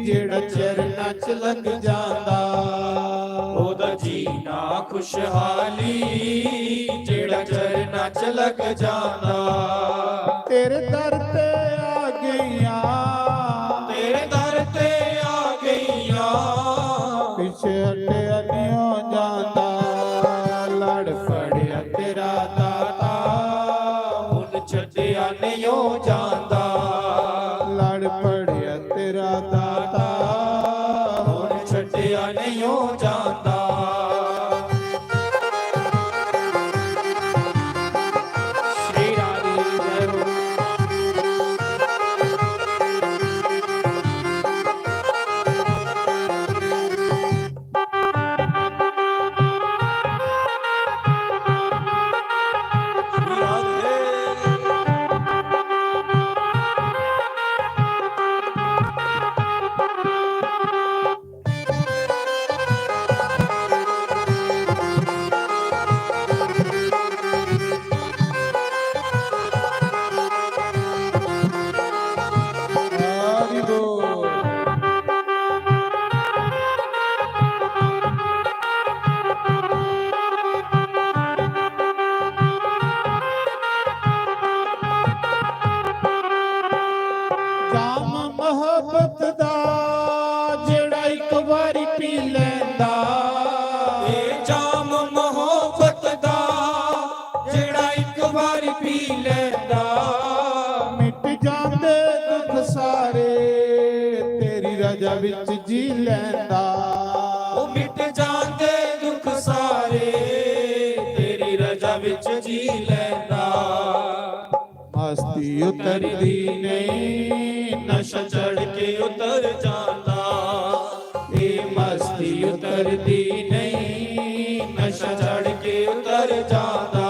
ਜਿਹੜਾ ਚਰਨਾਂ 'ਚ ਲੱਗ ਜਾਂਦਾ। ਉਹਦਾ ਜੀਣਾ ਖੁਸ਼ਹਾਲੀ ਜਿਹੜਾ ਚਰਨਾਂ 'ਚ ਲੱਗ ਜਾਂਦਾ। ਤੇਰੇ ਦਰ ਤੇ ਆ ਗਈਆਂ, ਤੇਰੇ ਦਰ ਤੇ ਆ ਗਈਆਂ, ਪਿੱਛੇ ਹਟਿਆ ਨਹੀਂ ਹੋ ਜਾਂਦਾ। ਲੜ ਫੜਿਆ ਤੇਰਾ ਦਾਤਾ, ਹੁਣ ਛੱਡਿਆ ਨਹੀਂ ਹੋ ਜਾਂਦਾ। ਲੜ ਫੜਿਆ ਤੇਰਾ ਦਾਤਾ, ਹੁਣ ਛੱਡਿਆ ਨਹੀਂ ਹੋ ਜਾਂਦਾ। श्री राधे जय हो। ਹਰੀ ਬੋਲ। ਜਾਮ ਮੁਹੱਬਤ ਦਾ ਜਿਹੜਾ ਇੱਕ ਵਾਰੀ ਪੀ ਲੈਂਦਾ। ਇਹ ਜਾਮ ਮੁਹੱਬਤ ਦਾ ਜਿਹੜਾ ਇੱਕ ਵਾਰੀ ਪੀ ਲੈਂਦਾ। ਮਿਟ ਜਾਂਦੇ ਦੁੱਖ ਸਾਰੇ, ਤੇਰੀ ਰਜ਼ਾ ਵਿੱਚ ਜੀ ਲੈਂਦਾ। ਉਹ ਮਿਟ ਜਾਂਦੇ ਦੁੱਖ ਸਾਰੇ, ਤੇਰੀ ਰਜ਼ਾ ਵਿੱਚ ਜੀ ਲੈਂਦਾ। ਮਸਤੀ ਉਤਰਦੀ ਨਹੀਂ, ਨਸ਼ਾ ਚੜ ਕੇ ਉਤਰ ਜਾਂਦਾ। ਇਹ ਮਸਤੀ ਉਤਰਦੀ ਨਹੀਂ, ਨਸ਼ਾ ਚੜ ਕੇ ਉਤਰ ਜਾਂਦਾ।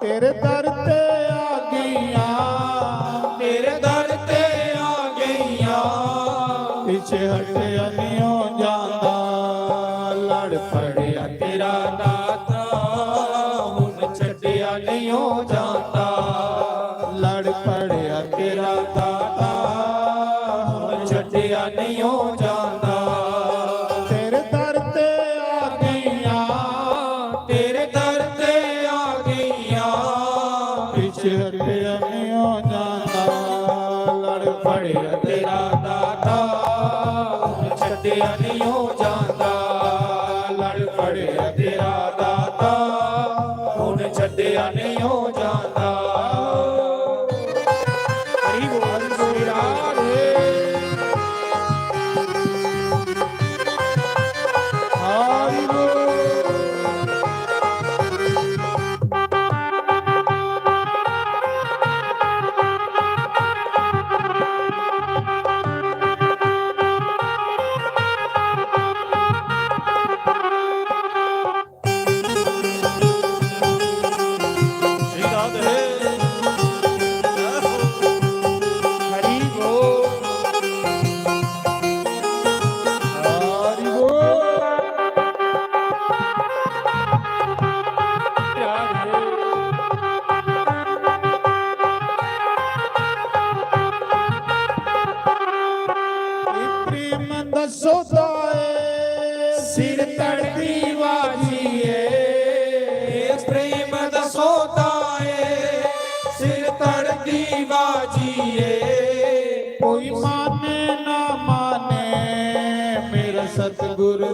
ਤੇਰੇ ਦਰ ਤੇ ਆ ਗਈਆਂ, ਤੇਰੇ ਦਰ ਤੇ ਆ ਗਈਆਂ, ਪਿੱਛੇ ਹਟਿਆ ਨਹੀਂ ਹੋ ਜਾਂਦਾ। ਲੜ ਫੜਿਆ ਤੇਰਾ ਦਾਤਾ, ਹੁਣ ਛੱਡਿਆ ਨਹੀਂ ਹੋ ਜਾਂਦਾ। ਲੜ ਪੜਿਆ ਤੇਰਾ ਦਾਤਾ, ਹੁਣ ਛੱਡਿਆ ਨਹੀਂ ਹੋ ਜਾਂਦਾ। ਤੇਰੇ ਦਰ ਤੇ ਆ ਗਈਆਂ, ਤੇਰੇ ਦਰ ਤੇ ਆ ਗਈਆਂ, ਪਿੱਛੇ ਹਟਿਆ ਨਹੀਂ ਹੋ ਜਾਂਦਾ। ਲੜ ਫੜਿਆ ਤੇਰਾ ਦਾਤਾ, ਹੁਣ ਛੱਡਿਆ ਨਹੀਂ ਹੋ ਜਾਂਦਾ। ਲੜ ਫੜਿਆ ਤੇਰਾ ਦਾਤਾ,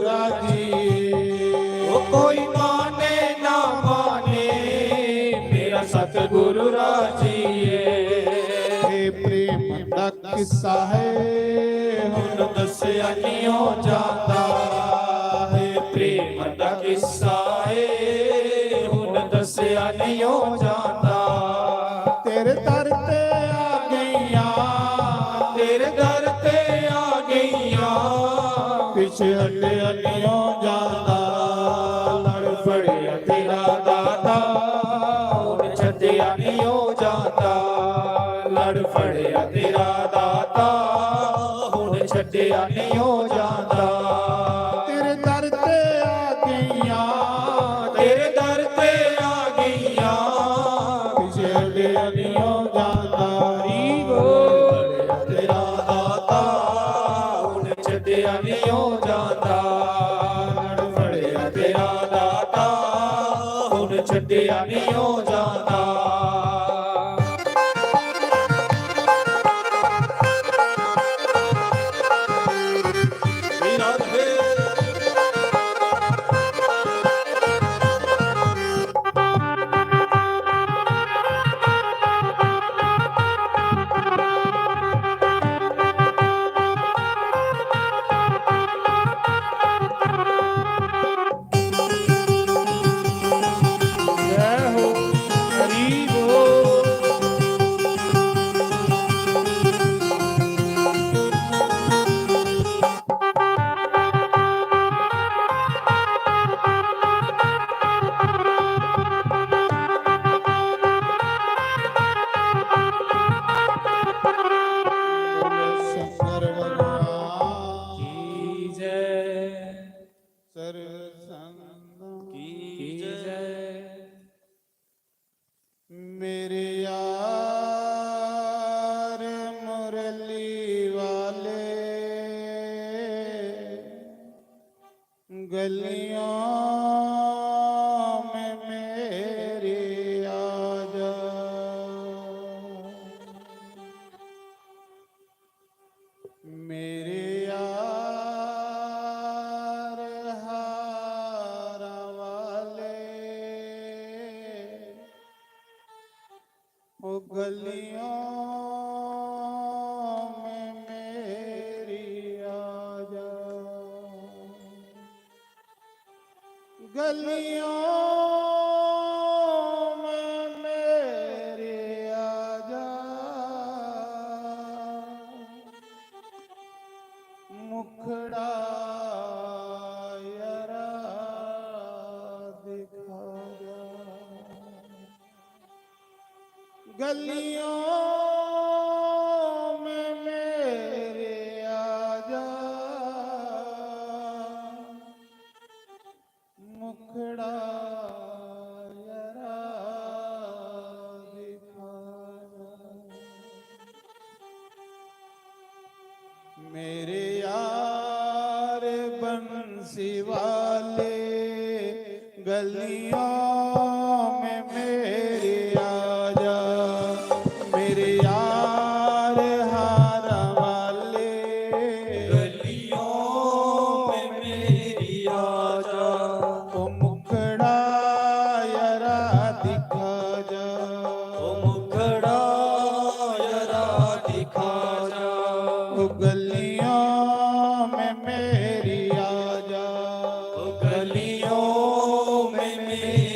राजिए। ओ कोई माने ना माने मेरा सतगुरु राजिए। हे प्रेम दा किस्सा है हुण दसिया नहीं जाता, है प्रेम दा किस्सा है हुण दसिया नहीं जाता। तेरे दर ते आ गईया, तेरे दर ते आ गईया, पिछे हटिया नहीं जाता। लड़ फड़िया तेरा दाता हुण छड्डिया नहीं जाता। लड़ फड़िया तेरा दाता हुण छड्डिया नहीं जाता। तेरे दर ते आ गईया, तेरे दर ते आ गईया, पिछे हटिया नहीं जाता। तेरा दाता हुण छड्डिया नहीं जाता। लड़ फड़िया तेरा दाता हुण छड्डिया नहीं जाता। जय हो, हरि बोल। शंकर भगवान की जय, सर्व संतों की जय। मेरे यार मुरली वाले गलियों में मेरे आजा। मेरे यार हारा वाले ओ गलियों में मेरी आजा। गलियों में मेरे आजा। मुखड़ा यरा दिखा जा। गलियों में मेरे आजा। मुखड़ा यरा दिखा जा। मेरे यार बंसी वाले गलियों में मेरे आजा। मेरे यार हारा वाले गलियों में मेरी आजा। ओ मुखड़ा यरा दिखा जा। ओ मुखड़ा यरा दिखा जा। ओ गलियों में मेरी आजा। ओ गलियों में मेरी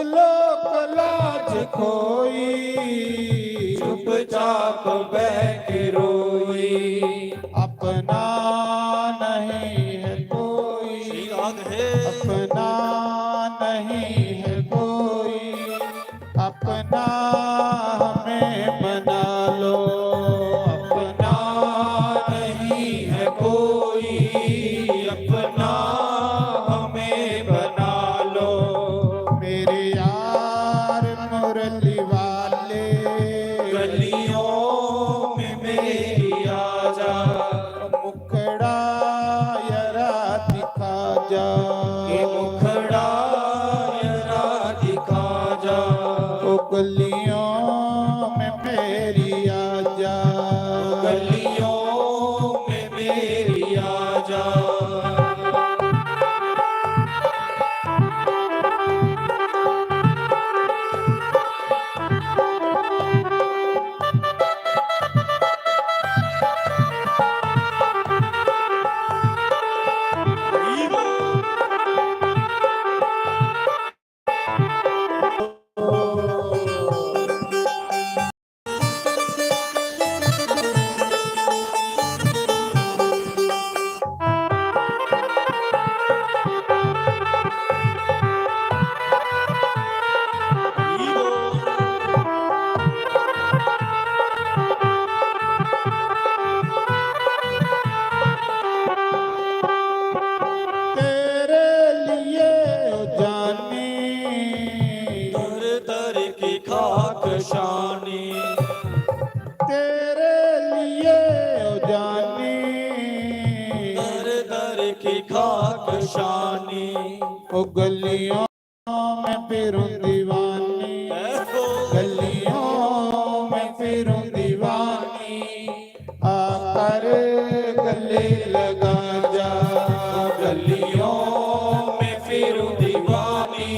लोक लाज खोई, चुपचाप बैठ रोई। अपना नहीं है कोई, अपना नहीं है कोई, अपना हमें बना लो। अपना नहीं है कोई, अपना हमें बना लो। मेरे यार मुरली वाले, गलियों में मेरी आजा, मुखड़ा यरा दिखा जा। ये मुखड़ा जरा दिखा जा। ओ गलियों में मेरी आजा, गलियों में मेरी आजा। तेरे लिए ओ जानी, दर दर की खाक शानी, तेरे लिए ओ जानी, दर दर की खाक शानी। ओ गलियों में फिरूं दीवानी, गलियों में फिरूं दीवानी, आकर गले लगा जा। गलियों में फिरूं दीवानी,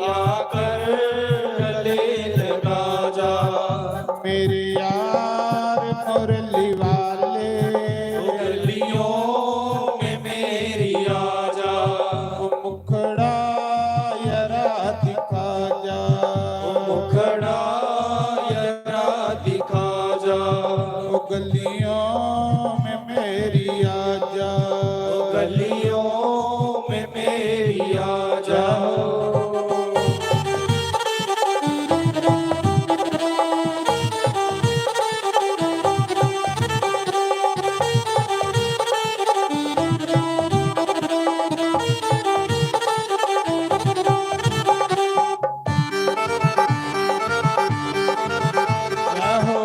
आकर गले लगा जा। मेरे यार मुरली वाले, गलियों में मेरी आजा, मुखड़ा यरा दिखा जा। मुखड़ा जरा दिखा जा। ओ गलियों में मेरी आजा, गलियों में मेरी आजा। जाहो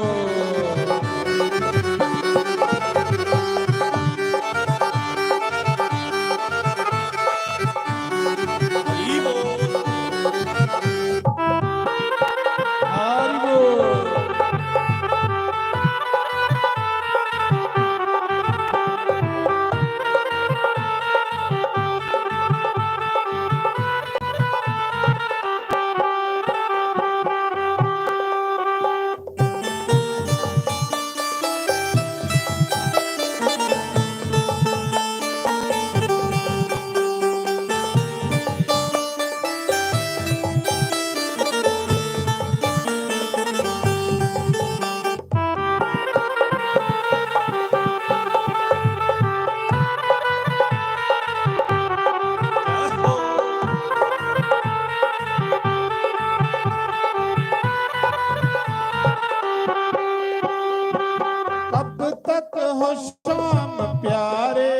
कब तक हो शाम प्यारे,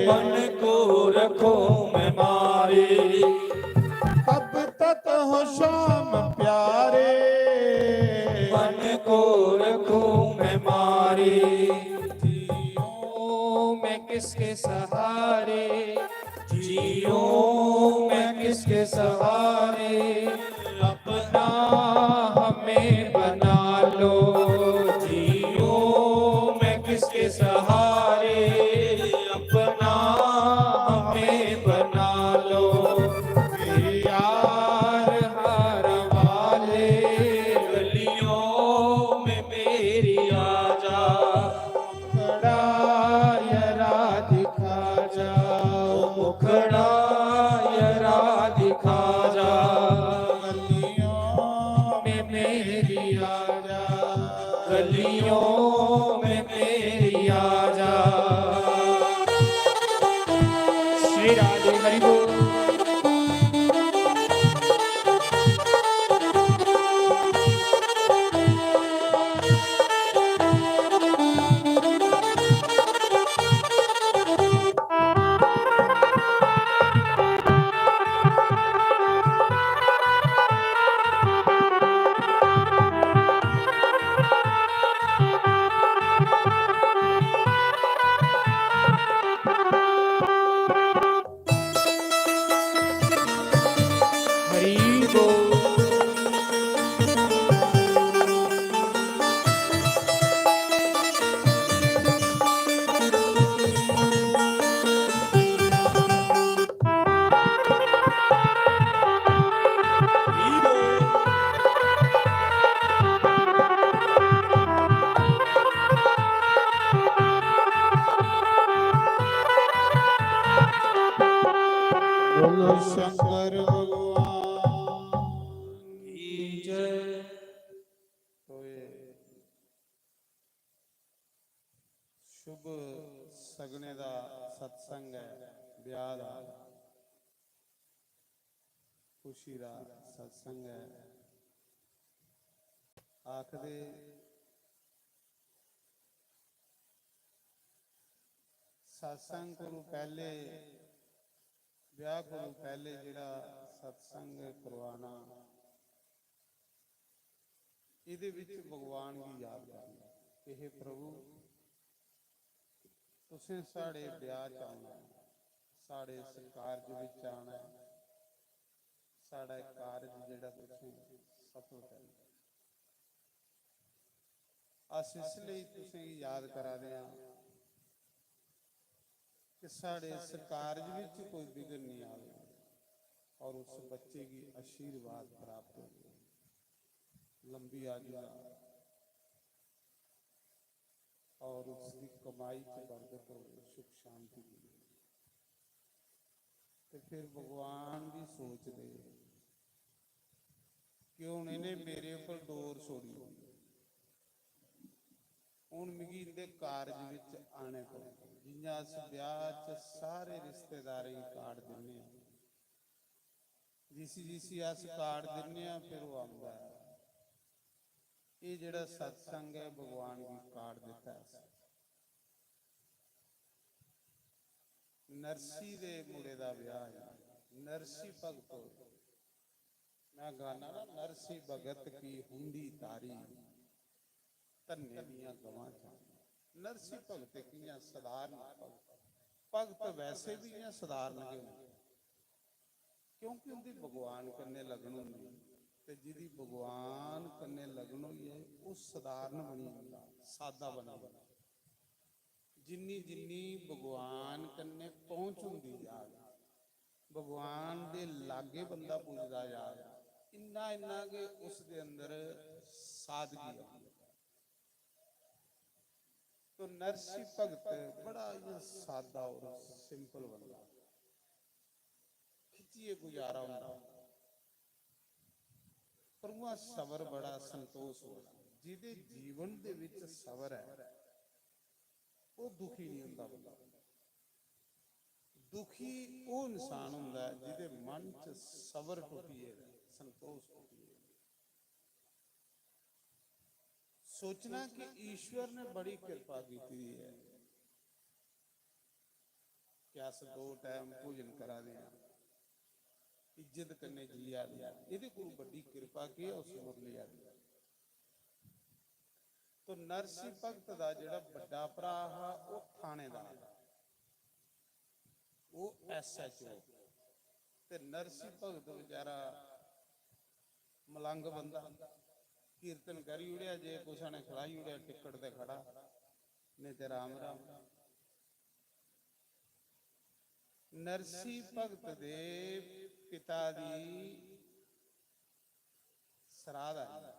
मन को रखो मैं मारे, कब तक हो शाम प्यारे, मन को रखो मैं मारे। जियो मैं किसके सहारे, जियो मैं किसके सहारे, अपना हमें बना लो। जियो मैं किसके सहारे, अपना हमें बना लो। मेरे यार हार वाले, गलियों में मेरी आजा, मुखड़ा यरा दिखा जा। मुखड़ा जरा दिखा जा। राधे राधे हरि बोल। हरि बोल। बोलो शंकर भगवान की जय। होए शुभ सगने ਦਾ ਸਤਸੰਗ ਹੈ, ਵਿਆਹ ਦਾ ਖੁਸ਼ੀ ਦਾ ਸਤਸੰਗ ਹੈ। ਆਖਦੇ ਸਤਸੰਗ ਕੋਲੋਂ ਪਹਿਲੇ, ਵਿਆਹ ਕੋਲੋਂ ਪਹਿਲੇ ਜਿਹੜਾ ਸਤਸੰਗ ਕਰਵਾਉਣਾ, ਇਹਦੇ ਵਿੱਚ ਭਗਵਾਨ ਦੀ ਯਾਦ ਕਰਨੀ। ਇਹ ਪ੍ਰਭੂ ਤੁਸੀਂ ਸਾਡੇ ਵਿਆਹ 'ਚ ਆਉਣਾ, ਸਾਡੇ ਇਸ ਕਾਰਜ ਵਿੱਚ ਆਉਣਾ, ਸਾਡਾ ਕਾਰਜ ਜਿਹੜਾ ਤੁਸੀਂ ਸਫਲ ਕਰਨਾ। ਅਸ ਇਸ ਲਈ ਤੁਸੀਂ ਯਾਦ ਕਰਾਦੇ ਹਾਂ ਕਿ ਸਾਡੇ ਇਸ ਕਾਰਜ ਵਿੱਚ ਕੋਈ ਵਿਘਨ ਨਹੀਂ ਆਵੇ और उस बच्चे की आशीर्वाद प्राप्त हो, लंबी आयु और उसकी कमाई की बरकत हो, सुख शांति की। तो फिर भगवान भी सोच रहे कि हुण इन्हें मेरे उपर डोर छोड़ी, हुण मिगी इहदे कारज विच आने पौ। जियां अस ब्याह च सारे रिश्तेदारी कार्ड दिंदे हां, जिसी अस कार्ड दिंदे हां, फिर वो आंदा है। ये जिहड़ा सत्संग है भगवान की कार्ड दिता है। नरसी दे मुड़े दा ब्याह है, नरसी भगत मैं गाना ना, नरसी भगत की हुंदी तारी धन्ने दियां गवां च। नरसी भगत कियां सधारण भगत वैसे भी इयां सधारण क्यों, क्योंकि उनकी भगवान कन्ने लगन होंदी, ते जिहदी भगवान कन्ने लगन होई है वो सधारण बनी जांदा, सादा बनी जांदा। जिन्नी जिन्नी भगवान कन्ने पहुंच होंदी जाए, भगवान दे लागे बंदा पुजदा जाए, इन्ना इन्ना के उस दे अंदर सादगी आती है। तो नरसी भगत बड़ा ही सादा और सिंपल बंदा, खिचिए गुजारा होंदा, पर वह सबर बड़ा संतोष होता। जिहदे जीवन दे विच सबर है वो दुखी नहीं होंदा बंदा। दुखी वो इंसान होंदा है जिहदे मन च सबर टुटिए, संतोष टुटिए। सोचना कि ईश्वर ने बड़ी कृपा की है कि अस 2 टाइम भोजन करा दें, इज्जत करने जिया दिया, ये कोई बड़ी कृपा की है, उस मुरलिया दिया। तो नरसी भगत का जिहड़ा बड़ा भरा हा वो थानेदार, वो SHO, ते नरसी भगत बेचारा मलंग बंदा, कीर्तन करी उड़िया, जे कुछ ने खिलाई उड़िया, टिकट ते खड़ा, नहीं ते राम राम। नरसी भगत दे पिता दी श्राद्ध आया,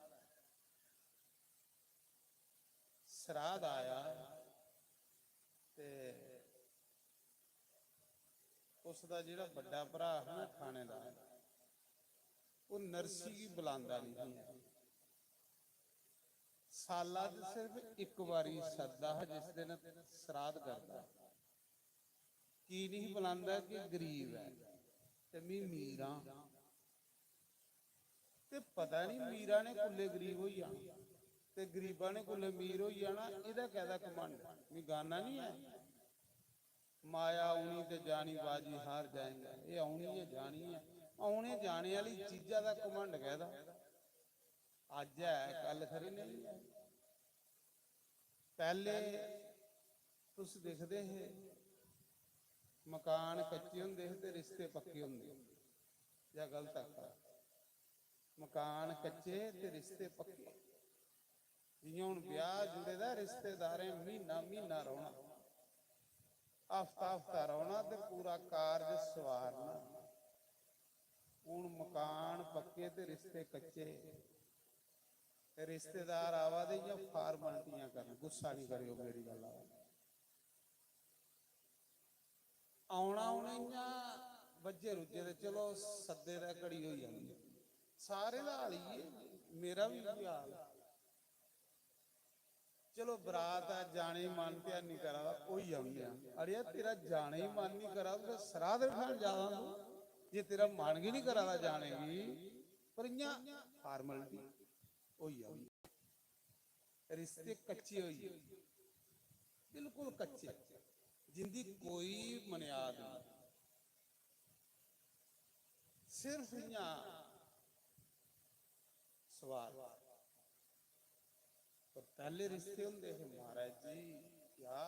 श्राद्ध आया ते उसका जिहड़ा बड़ा भरा है ना थानेदार, वो नरसी की बुलांदा नहीं है। साला सिर्फ एक बारी सददा है जिस दिन श्राद्ध करता ਕੀ ਨਹੀਂ ਬੁਲਾਉਂਦਾ ਕਿ ਗਰੀਬ ਹੈ ਤੇ ਮੈਂ ਅਮੀਰ ਹਾਂ, ਤੇ ਪਤਾ ਨਹੀਂ ਮੀਰਾਂ ਨੇ ਕੁੱਲੇ ਗਰੀਬ ਹੋਈ ਜਾਣਾ ਤੇ ਗਰੀਬਾਂ ਨੇ ਕੁੱਲੇ ਅਮੀਰ ਹੋਈ ਜਾਣਾ। ਇਹਦਾ ਕਹਿਦਾ ਕਮੰਡ ਵੀ ਗਾਨਾ ਨਹੀਂ ਹੈ, ਮਾਇਆ ਆਉਣੀ ਤੇ ਜਾਣੀ ਬਾਜੀ ਹਾਰ ਜਾਏਗਾ। ਇਹ ਆਉਣੀ ਹੈ ਜਾਣੀ ਹੈ, ਆਉਣੇ ਜਾਣੇ ਵਾਲੀ ਚੀਜ਼ਾਂ ਦਾ ਕਮੰਡ ਕਹਿਦਾ। ਅੱਜ ਹੈ ਕੱਲ ਖਰੀ ਨਹੀਂ ਹੈ। ਪਹਿਲੇ ਤੁਸੀਂ ਦੇਖਦੇ ਹੈ ਮਕਾਨ ਕੱਚੇ ਹੁੰਦੇ ਤੇ ਰਿਸ਼ਤੇ ਪੱਕੇ ਹੁੰਦੇ, ਜਾਂ ਗਲਤ ਆਖਿਆ? ਮਕਾਨ ਕੱਚੇ ਤੇ ਰਿਸ਼ਤੇ ਪੱਕੇ। ਜਿਵੇਂ ਹੁਣ ਵਿਆਹ ਜੁੜੇ ਦਾ ਰਿਸ਼ਤੇਦਾਰਾਂ ਮਹੀਨਾ ਮਹੀਨਾ ਰੋਣਾ, ਹਫਤਾ ਹਫਤਾ ਰੋਣਾ ਤੇ ਪੂਰਾ ਕਾਰਜ ਸਵਾਰਨਾ। ਹੁਣ ਮਕਾਨ ਪੱਕੇ ਤੇ ਰਿਸ਼ਤੇ ਕੱਚੇ, ਤੇ ਰਿਸ਼ਤੇਦਾਰ ਆਵਾ ਦੇ ਜਾਂ ਫਾਰਮੈਲਿਟੀਆਂ ਕਰਨ। ਗੁੱਸਾ ਨਹੀਂ ਕਰਿਓ ਮੇਰੀ ਗੱਲ ਆਉਣਾ ਆਉਣੀਆਂ ਵੱਜੇ ਰੁੱਜੇ ਤੇ ਚਲੋ ਸੱਦੇ ਦਾ ਘੜੀ ਹੋਈ ਜਾਂਦੀ, ਸਾਰੇ ਦਾ ਹਾਲ ਹੀ ਮੇਰਾ ਵੀ ਹਾਲ। ਚਲੋ ਬਰਾਤ ਆ ਜਾਣੇ ਮਨ ਤੇ ਨਹੀਂ ਕਰਾ ਉਹੀ ਆਉਂਦੇ ਆ। ਅਰੇ ਤੇਰਾ ਜਾਣੇ ਹੀ ਮਨ ਨਹੀਂ ਕਰਾ ਤੇ ਸਰਾਧ ਖਾਣ ਜਾਵਾਂ। ਜੇ ਤੇਰਾ ਮਨ ਵੀ ਨਹੀਂ ਕਰਾ ਜਾਣੇਗੀ ਪਰ ਇਆਂ ਫਾਰਮੈਲਿਟੀ ਹੋਈ ਆਉਂਦੀ। ਰਿਸ਼ਤੇ ਕੱਚੇ ਹੋਈ ਬਿਲਕੁਲ ਕੱਚੇ, ਜਿੰਦੀ ਕੋਈ ਬੁਨਿਆਦ ਨਹੀਂ। ਸਿਰਫ ਇਆਂ ਸਵਾਲ। ਪਰ ਪਹਿਲੇ ਰਿਸ਼ਤੇ ਹੁੰਦੇ ਸੀ ਮਹਾਰਾਜ ਜੀ, ਕਿਆ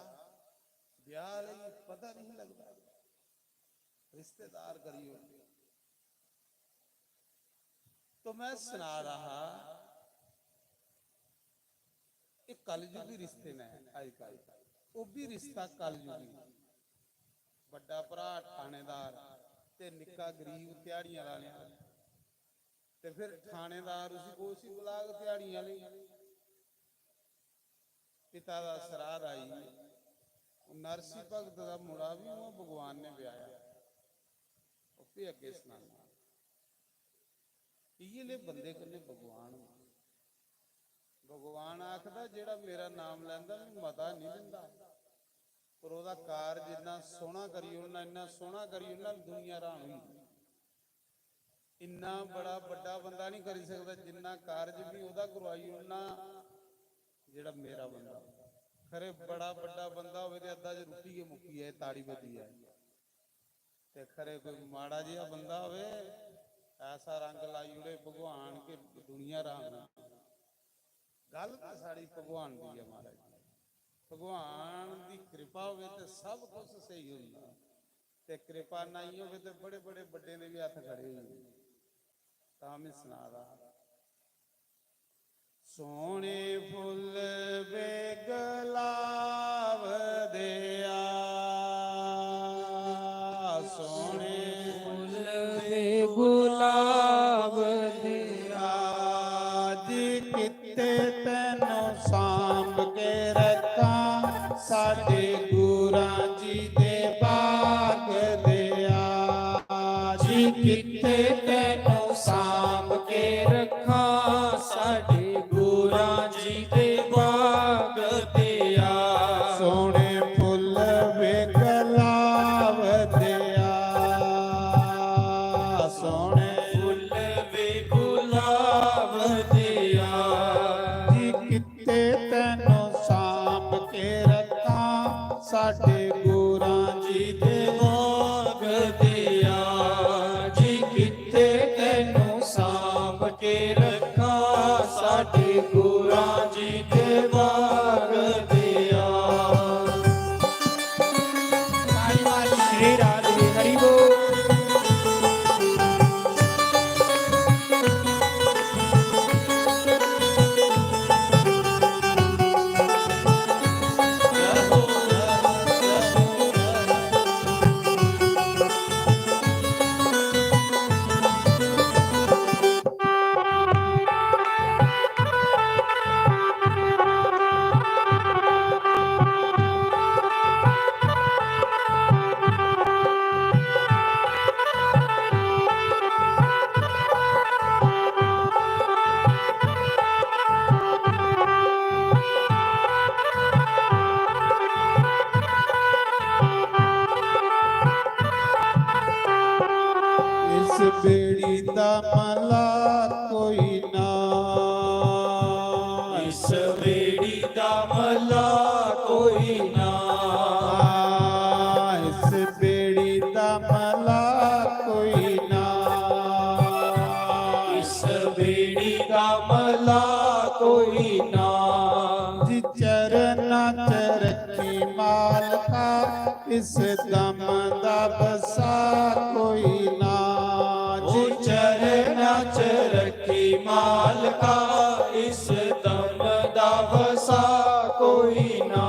ਵਿਆਹ ਲਈ ਪਤਾ ਨਹੀਂ ਲੱਗਦਾ, ਰਿਸ਼ਤੇਦਾਰ ਕਰੀਓ। तो मैं सुना रहा एक कलयुगी रिश्ते ने अजकल, वो भी रिश्ता कलयुगी। बड़ा भरा थानेदार ते निक्का गरीब दिहाड़ियां वालियां, ते फिर थानेदार उसी बुलाग दिहाड़ियां वाली। पिता का श्राद्ध आई, नरसी भगत का मुड़ा भी वो भगवान ने ब्याया, भी अगे सुना। ये बंदे कन्ने भगवान, भगवान आखदा जेड़ा मेरा नाम लैंदा मैं मता नहीं दिंदा, पर ओदा कारज इन्ना सोहना करी उन्ना, इन्ना सोहना करी उन्ना दुनिया राम हुई। इन्ना बड़ा बड़ा बंदा नहीं करी सकदा जिन्ना कारज भी ओदा करवाई उन्ना जेड़ा मेरा बंदा। खरे बड़ा बड़ा बंदा होवे ते अद्धा च रुकी के मुक्की है, ताड़ी बजी है, ते खरे कोई माड़ा जिहा बंदा होवे ऐसा रंग लाई उड़े भगवान के दुनिया राम। गल तो साड़ी भगवान दी है महाराज, भगवान दी कृपा होवे ते सब कुछ सही होंदा, ते कृपा नहीं होवे ते बड़े बड़े बड़े ने भी हथ खड़े होंदे। तां मैं सुना रहा सोने फुल वे गुलाब दिया, सोने फुल वे गुलाब दिया, जी किते तैनू सांभ के रखा, साडे गुरां जी दे बाग दिया। जी किते तैनू सांभ के रखा, साडे गुरां जी दे बाग दिया। सोने फुल वे गुलाब दिया, सोने फुल वे गुलाब दिया, जी किते तैनू सांभ के रखा, साडे गुरां जी दे बाग दिया। जी किते तैनू सांभ के रखा, साडे गुरां जी दे बाग दिया। श्री राधे हरि बोल। ਮਲਾ ਕੋਈ ਨਾ, ਇਸ ਬੇੜੀ ਦਾ ਮੱਲਾ ਕੋਈ ਨਾ, ਇਸ ਬੇੜੀ ਦਾ ਮਲਾ ਕੋਈ ਨਾ, ਇਸ ਬੇੜੀ ਦਾ ਮੱਲਾ ਕੋਈ ਨਾ, ਜੀ ਚਰਨਾਂ ਚ ਰੱਖੀ ਮਾਲਕਾ ਇਸ ਦਮ ਦਾ ਬਸਾ ਕੋਈ ਨਾ, ਉਹ ਚਰਨਾਂ ਚ ਰੱਖੀ ਮਾਲਕਾ ਇਸ ਦਮ ਦਾ ਵਸਾ ਕੋਈ ਨਾ,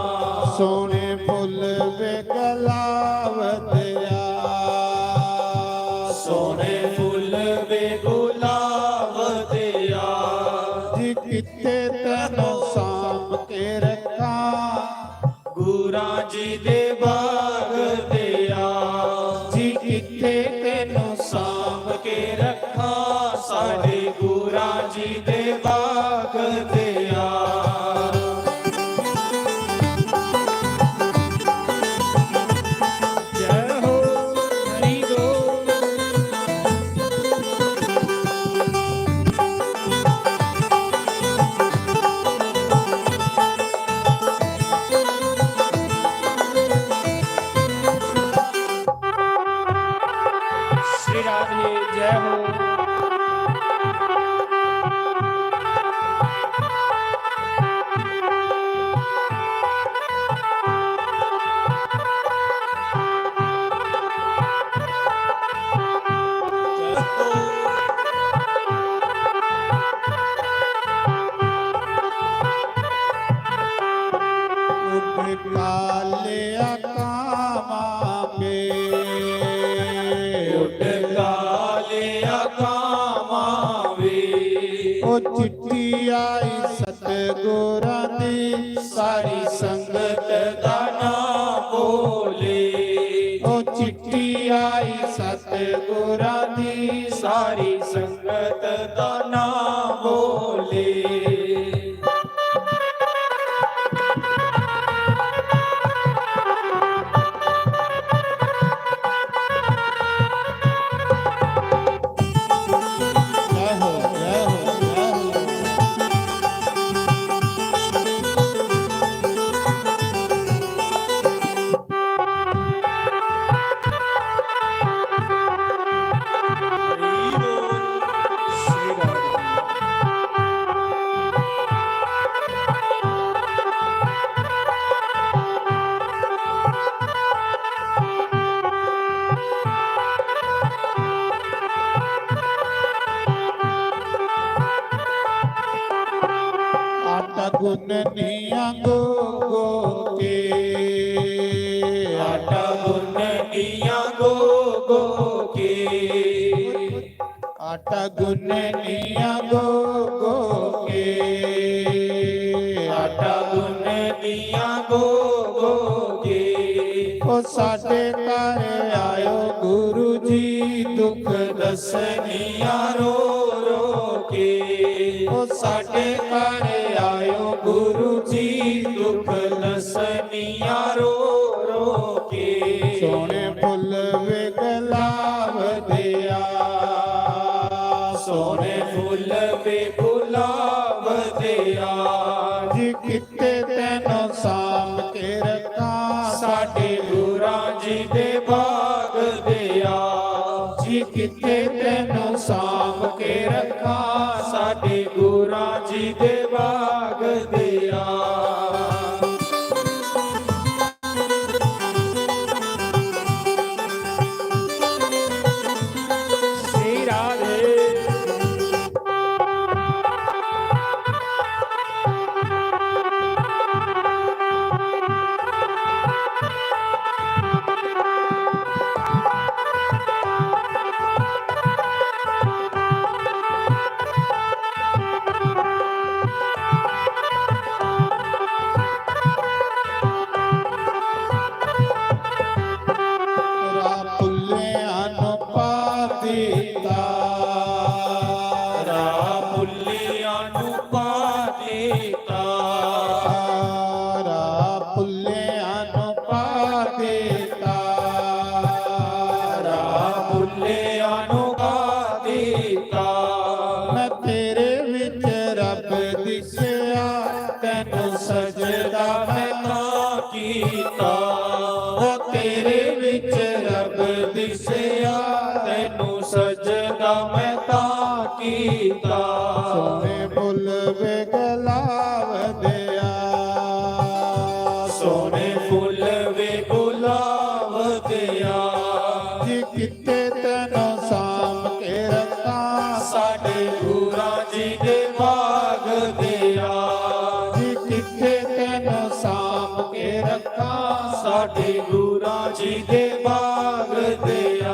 ਸੋਹਣੇ ਫੁੱਲ ਵੇ ਗੁਲਾਵਦਿਆ, ਸੋਹਣੇ ਫੁੱਲ ਵੇ ਗੁਲਾਬ ਦਿਆ, ਜੀ ਕਿਤੇ ਤੈਨੂੰ ਸਾਂਭ ਕੇ ਰੱਖਾਂ, ਗੁਰਾਂ ਜੀ ਦੇ ਬਾਗ ਦਿਆ, ਜੀ ਕਿਤੇ ਤੈਨੂੰ ਸਾਂਭ ਕੇ ਰੱਖਾਂ ਸਾਡੇ ਗੁਰਾਂ ਜੀ ਦੇ ਬਾਗ ਦਿਆ। ਜੈ ਹੋ ਹਰੀ ਬੋਲ। श्री राधे जय हो। ਉੱਡ ਕਾਲਿਆ ਕਾਵਾਂਗੇ, ਉੱਡ ਕਾਲਿਆ ਕਾਵਾਂਵੇ, ਉਹ ਚਿੱਠੀ ਆਈ ਸਤਿਗੁਰਾਂ ਦੀ ਸਾਰੀ ਸੰਗਤ ਦਾ ਨਾਮ ਬੋਲੇ, ਉਹ ਚਿੱਠੀ ਆਈ ਸਤਿਗੁਰਾਂ ਦੀ ਸਾਰੀ ਸੰਗਤ ਦਾ ਨਾਮ ਬੋਲੇ। ਜੈ ਹੋ ਜੈ ਹੋ ਜੈ ਹੋ। ਹਰੀ ਬੋਲ। श्री राधे। ਆਟਾ ਗੁੰਨਨੀਆਂ ਗੋ ਗੋ ਕੇ, ਆਟਾ ਗੁੰਨਨੀਆਂ ਗੋ ਗੋ ਕੇ, ਆਟਾ ਗੁੰਨਨੀਆਂ ਗੋ ਗੋ ਕੇ, ਆਟਾ ਗੁੰਨਨੀਆਂ ਗੋ ਗੋ ਕੇ, ਉਹ ਸਾਡੇ ਘਰ ਆਇਓ ਗੁਰੂ ਜੀ ਦੁੱਖ ਦਸਨੀਆਂ ਰੋ ਰੋ ਕੇ, ਉਹ ਸਾਡੇ ਘਰ ਆਇਓ ਗੁਰੂ ਜੀ ਦੁੱਖ ਦਸਨੀਆਂ ਰੋ ਰੋ ਕੇ, ਸੋਹਣੇ ਫੁੱਲ ਵੇ ਗੁਲਾਵਦਿਆ, ਸੋਹਣੇ ਫੁੱਲ ਵੇ ਗੁਲਾਬ ਦਿਆ, ਜੀ ਕਿਤੇ ਤੈਨੂੰ ਸਾਂਭ ਕੇ ਰੱਖਾਂ ਸਾਡੇ ਗੁਰਾਂ ਜੀ ਦੇ ਬਾਗ ਦਿਆ, ਜੀ ਕਿਤੇ ਤੈਨੂੰ ਸਾਂਭ ਕੇ ਰੱਖਾਂ ਸਾਡੇ ਗੁਰਾਂ ਜੀ ਦੇ ਬਾਗ ਦਿਆ। श्री राधे। ਮੈਂ ਤੇਰੇ ਵਿੱਚ ਰੱਬ ਦਿਸਿਆ, ਤੈਨੂੰ ਸਜਦਾ ਮੈਂ ਤਾਂ ਕੀਤਾ। ਉਹ ਤੇਰੇ ਵਿੱਚ ਰੱਬ ਦਿਸਿਆ, ਤੈਨੂੰ ਸਜਦਾ ਮੈਂ ਤਾਂ ਕੀਤਾ। ਸੋਹਣੇ ਫੁੱਲ ਵੇ ਗੁਲਾਬ ਦਿਆ, ਸੋਹਣੇ ਫੁੱਲ ਵੇ ਗੁਲਾਬ ਦਿਆ। ਜੀ ਕਿਤੇ ਤੈਨੂੰ ਸਾਂਭ ਕੇ ਰੱਖਾਂ, ਸਾਡੇ ਗੁਰਾਂ ਜੀ ਦੇ ਬਾਗ ਦਿਆ। ਜੀ ਕਿਤੇ ਤੈਨੂੰ ਸਾਂਭ ਕੇ ਰੱਖਾਂ, ਸਾਡੇ ਗੁਰਾਂ ਜੀ ਦੇ ਬਾਗ ਦਿਆ।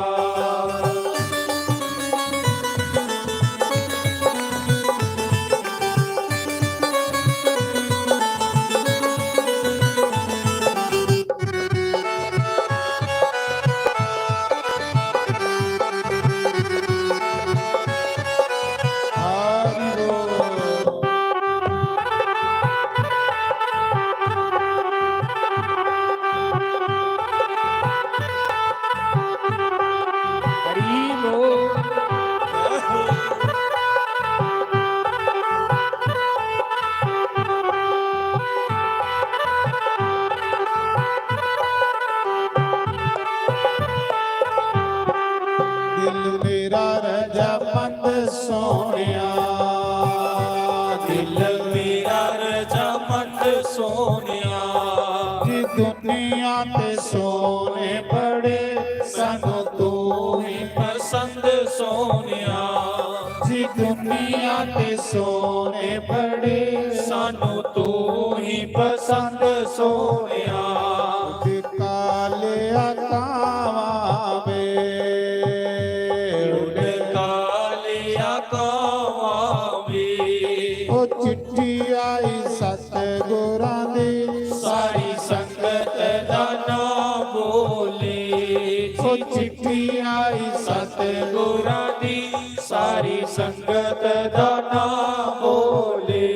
ਹਰਿ ਬੋਲ। ਹਰੀ ਬੋਲ। ਦਿਲ ਮੇਰਾ ਰਜਾਮੰਦ ਸੋਹਣਿਆ, ਦਿਲ ਮੇਰਾ ਰਜਾਮੰਦ ਸੋਹਣਿਆ। ਜੀ ਦੁਨੀਆ ਤੇ ਸੋਹਣੇ ਬੜੇ, ਸਾਨੂੰ ਤੂੰ ਹੀ ਪਸੰਦ ਸੋਹਣਿਆ। ਜੀ ਦੁਨੀਆ ਤੇ ਸੋਹਣੇ ਬੜੇ, ਸਾਨੂੰ ਤੂੰ ਹੀ ਪਸੰਦ ਸੋਹਣਿਆ। ਤੇ ਕਾਲਿਆ ਕਾਵਾਂ ਵੇ, ਉਡ ਕਾਲਿਆ ਕਾਵਾਂ ਵੇ। ਉਹ ਚਿੱਠੀ ਆਈ ਸਤਿਗੁਰਾਂ ਦੀ, ਸਾਰੀ ਸੰਗਤ ਦਾ ਨਾਮ ਬੋਲੇ। ਉਹ ਚਿੱਠੀ ਆਈ ਸਤਿਗੁਰਾਂ ਗੁਰਾਂ ਦੀ ਸਾਰੀ ਸੰਗਤ ਦਾ ਨਾਮ ਬੋਲੇ।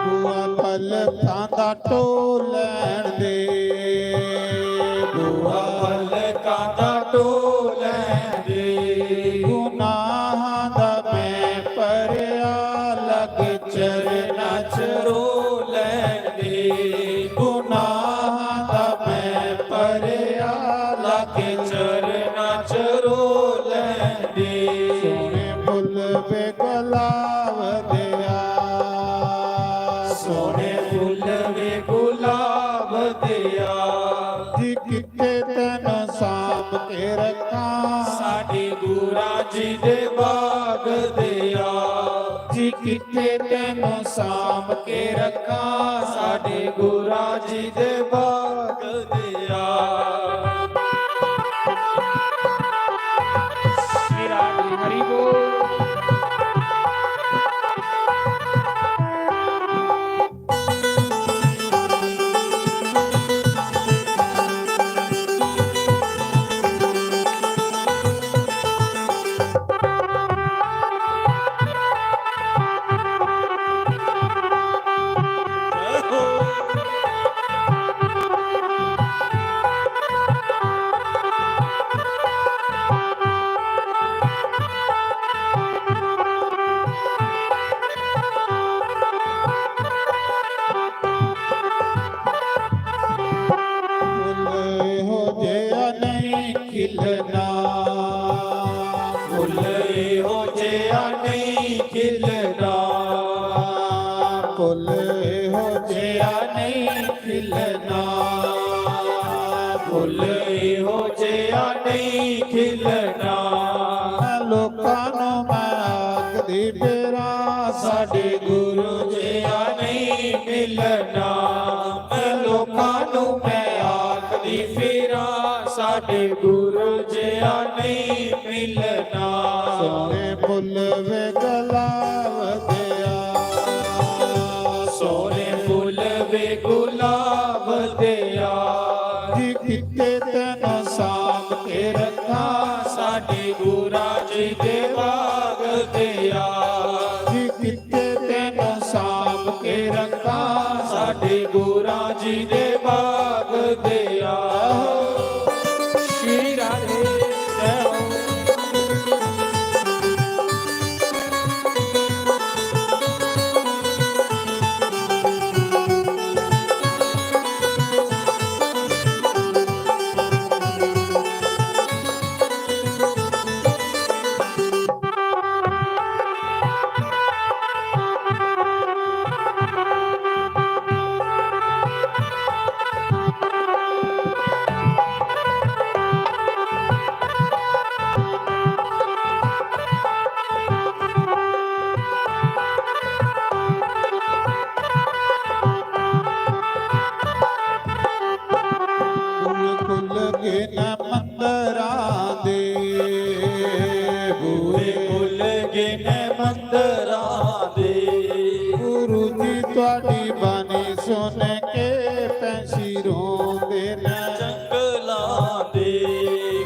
ਬੂਆ ਪਲਕਾਂ ਦਾ ਢੋਲ ਲੈਣ ਦੇ, ਬੂਆ ਪਲਕਾਂ ਦਾ ਢੋਲ ਦੇ। ਗੁਨਾਹਾਂ ਦਾ ਮੈਂ ਭਰਿਆ, ਲਗ ਚਰਨਾਂ ਚ ਰੋ ਲੈਣ ਦੇ। ਗੁਨਾਹਾਂ ਦਾ ਮੈਂ ਭਰਿਆ, ਲਗ ਲਾਗੇ ਚਰਨਾਂ ਚ ਰੋ ਲੈਣ ਦੇ। ਸੋਹਣੇ ਫੁੱਲ ਵੇ ਗੁਲਾਬ ਦਿਆ, ਸੋਹਣੇ ਫੁੱਲ ਵੇ ਗੁਲਾਬ ਦਿਆ। ਜੀ ਕਿਤੇ ਤੈਨੂੰ ਸਾਂਭ ਕੇ ਰੱਖਾਂ, ਸਾਡੇ ਗੁਰਾਂ ਜੀ ਦੇ ਬਾਗ ਦਿਆ। ਜੀ ਕਿਤੇ ਤੈਨੂੰ ਸਾਂਭ ਕੇ ਰੱਖਾਂ, ਸਾਡੇ ਗੁਰਾਂ ਜੀ ਦੇ ਬਾਗ ਦਿਆ। श्री राम जी, हरि बोल। ਖਿਲਣਾ, ਫੁੱਲ ਇਹੋ ਜਿਹਾ ਨਹੀਂ ਖਿਲਦਾ, ਫੁੱਲ ਇਹੋ ਜਿਹਾ ਨਹੀਂ ਖਿਲਣਾ, ਫੁੱਲ ਇਹੋ ਜਿਹਾ ਨਹੀਂ ਖਿਲਣਾ। ਲੋਕਾਂ ਨੂੰ ਮੈਂ ਆਖ ਦੀ ਬੇਰਾ ਸਾਡੇ ਗੁਰੂ ਜਿਹਾ ਨਹੀਂ ਮਿਲਣਾ। ਮੈਂ ਲੋਕਾਂ ਨੂੰ ਮੈਂ ਆਖਦੀ ਫਿਰਾਂ, ਸਾਡੇ ਗੁਰੂ ਜਿਹਾ ਨਹੀਂ ਮਿਲਣਾ। ਸੋਹਣੇ ਫੁੱਲ ਵੇ ਗੁਲਾਬ ਦਿਆ, ਸੋਹਣੇ ਫੁੱਲ ਵੇ ਗੁਲਾਬ ਦਿਆ, ਜੀ ਕਿਤੇ ਤੈਨੂੰ ਸਾਂਭ ਕੇ ਰੱਖਾਂ, ਸਾਡੇ ਗੁਰਾਂ ਜੀ ਦੇ ਬਾਗ ਦਿਆ। ਜੀ ਕਿਤੇ ਤੈਨੂੰ ਸਾਂਭ ਕੇ ਰੱਖਾਂ, ਸਾਡੇ ਗੁਰਾਂ ਜੀ ਦੇ ਬਾਗ ਦਿਆ। ਸ਼੍ਰੀ ਰਾਧੇ ਜੈ ਹੋ। ਖੁੱਲ ਗਏ ਨਾ ਮੰਦਰਾਂ ਦੇ ਬੂਹੇ ਖੁੱਲ ਗਏ ਨੇ ਮੰਦਰਾਂ ਦੇ, ਗੁਰੂ ਜੀ ਤੁਹਾਡੀ ਬਾਣੀ ਸੁਣ ਕੇ ਪੈਂਸੀ ਰੋਂਦੇ ਨੇ ਜੰਗਲਾਂ ਦੇ।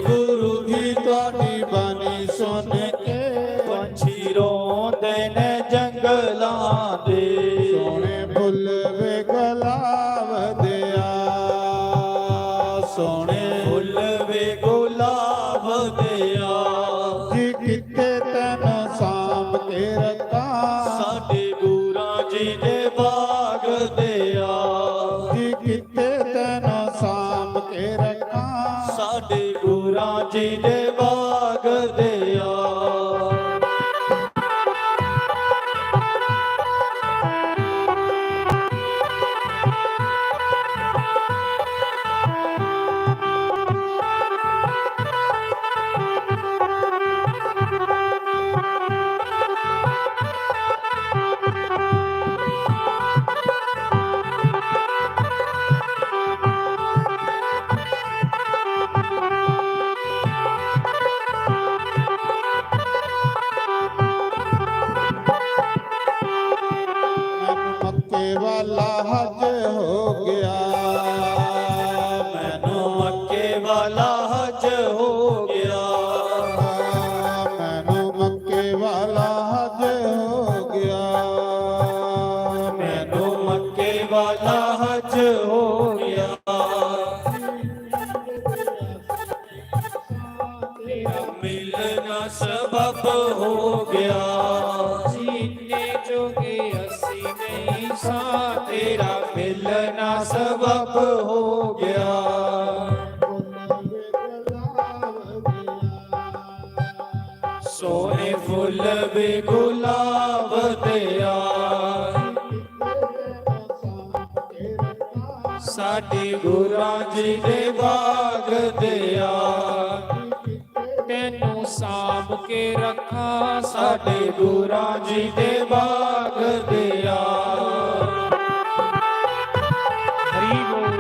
ਗੁਰੂ ਜੀ ਤੁਹਾਡੀ ਬਾਣੀ ਸੁਣ ਕੇ ਪੰਛੀ ਰੋਂਦੇ ਨੇ ਜੰਗਲਾਂ ਦੇ। ਸੋਹਣੇ ਫੁੱਲ ਵੇ ਗੁਲਾਬ ਦਿਆ, ਸੋਹਣੇ ਫੁੱਲ ਵੇ ਗੁਲਾਬ ਦਿਆ, ਜੀ ਕਿਤੇ ਤੈਨੂੰ ਸਾਂਭ ਕੇ ਰੱਖਾਂ, ਸਾਡੇ ਗੁਰਾਂ ਜੀ ਦੇ ਬਾਗ ਦਿਆ। ਜੀ ਕਿਤੇ ਤੈਨੂੰ ਸਾਂਭ ਕੇ ਰੱਖਾਂ, ਸਾਡੇ ਗੁਰਾਂ ਜੀ ਦੇ ਬਾਗ ਦਿਆ। ਮੈਨੂੰ ਮੱਕੇ ਵਾਲਾ ਹੱਜ ਹੋ ਗਿਆ, ਮੈਨੂੰ ਮੱਕੇ ਵਾਲਾ ਹਜ ਹੋ ਗਿਆ। ਮੈਨੂੰ ਮੱਕੇ ਵਾਲਾ ਹੱਜ ਹੋ ਗਿਆ, ਮੈਨੂੰ ਮੱਕੇ ਵਾਲਾ ਹਜ ਹੋ ਗਿਆ। ਤੇਰਾ ਮਿਲਣਾ ਸਬਬ ਹੋ ਗਿਆ, ਜੀਨੇ ਜੋਗੇ ਅਸੀਂ ਨਹੀਂ ਸਾਂ, ਤੇਰਾ ਮਿਲਣਾ ਸਬਬ ਹੋ ਗਿਆ। ਸੋਹਣੇ ਫੁੱਲ ਵੀ ਗੁਲਾਬ ਦਿਆ, ਸਾਡੇ ਗੁਰਾਂ ਜੀ ਦੇ ਬਾਗ ਦਿਆ। ਤੈਨੂੰ ਸਾਂਭ ਕੇ ਰੱਖਾਂ, ਸਾਡੇ ਗੁਰਾਂ ਜੀ ਦੇ ਬਾਗ ਦਿਆ। ਹਰੀ ਬੋਲ।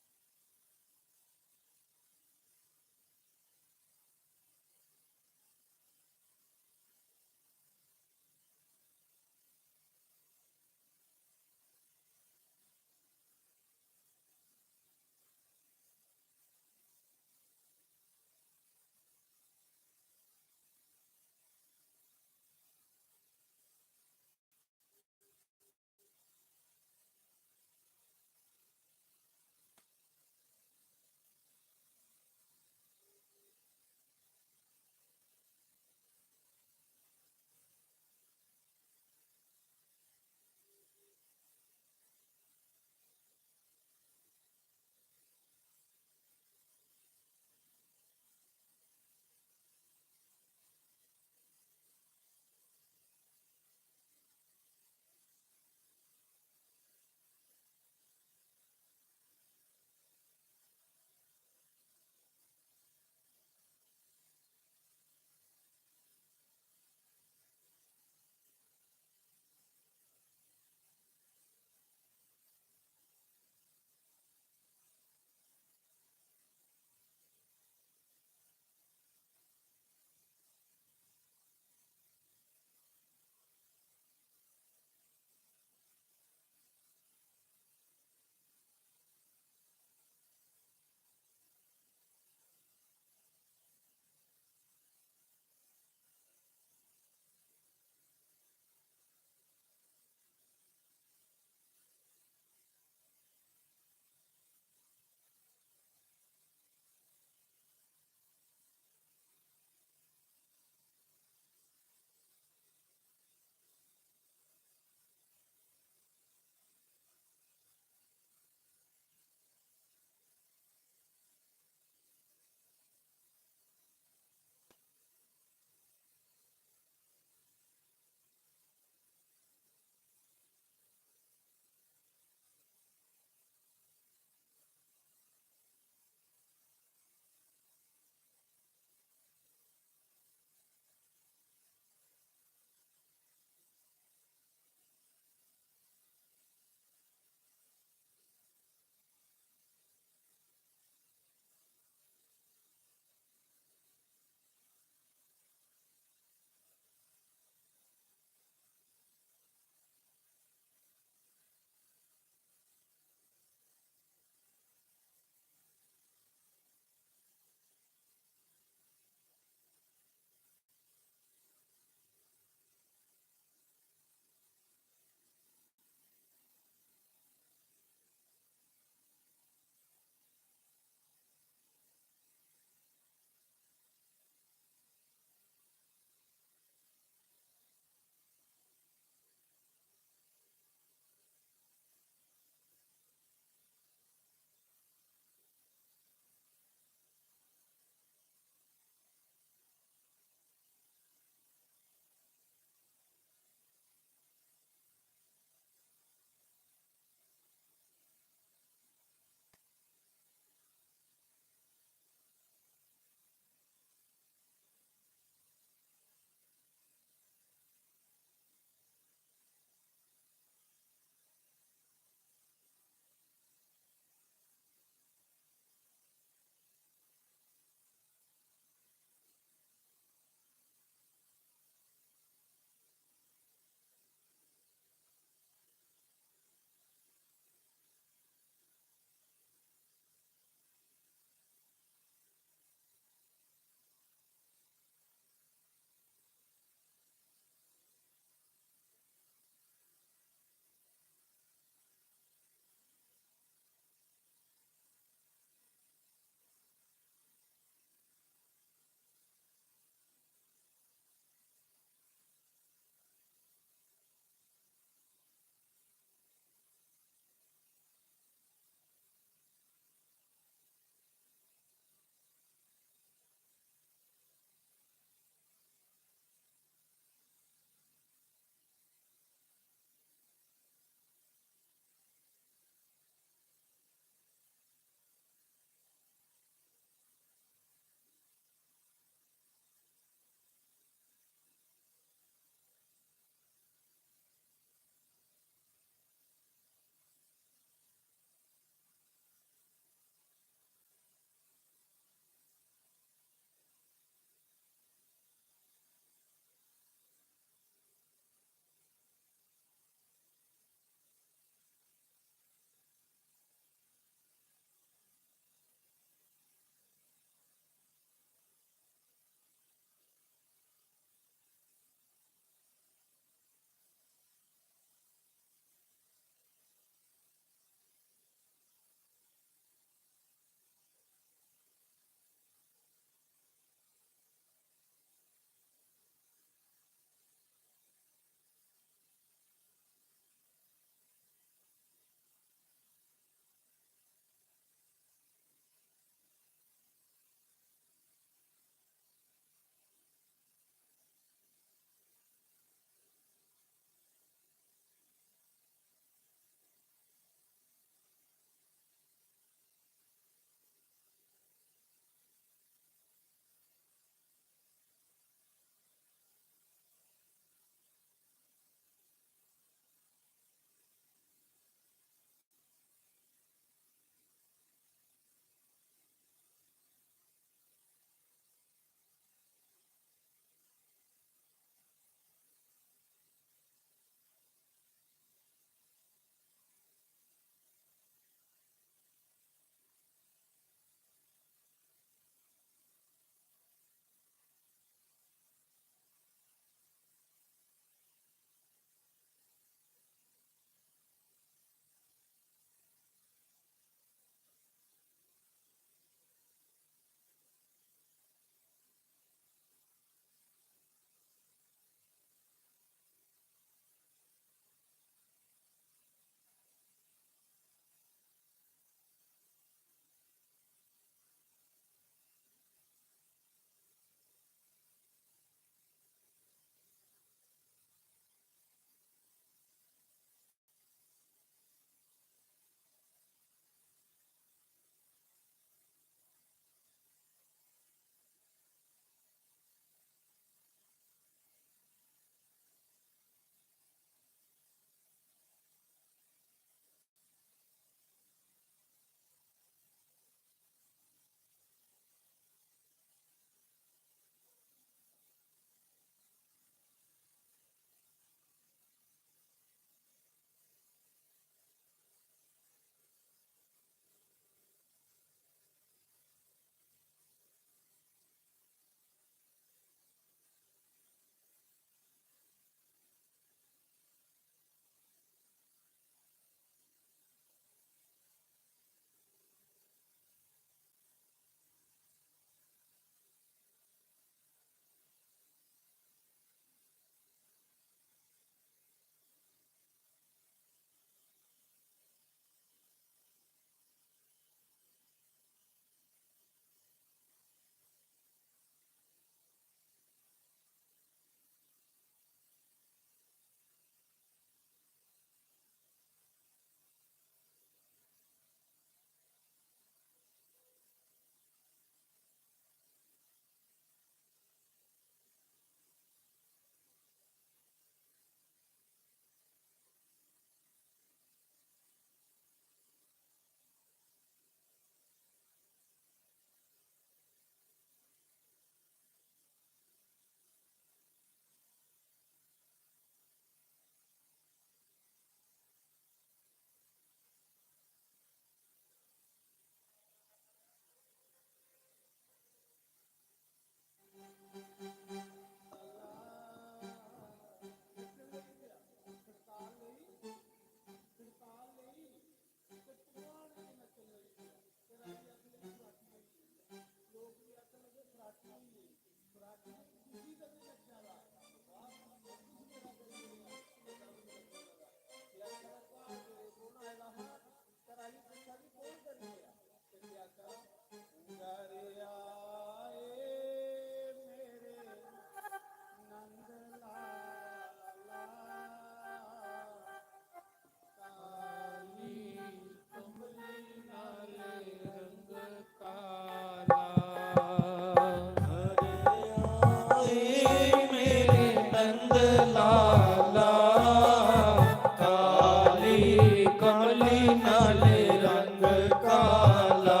ਨਾਲੇ ਰੰਗ ਕਾਲਾ।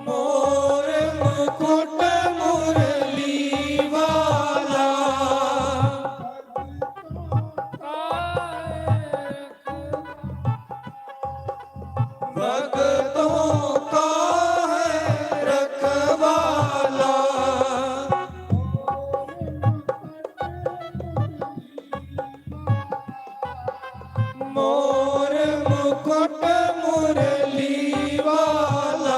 ਮੋਰ ਮੁਕੁਟ ਮੁਰਲੀ ਵਾਲਾ, ਭਗਤੋਂ ਕਾ ਹੈ ਰਖਵਾਲਾ। ਮੋਰ ਮੁਕੁਟ ਮੁਰਲੀ ਵਾਲਾ,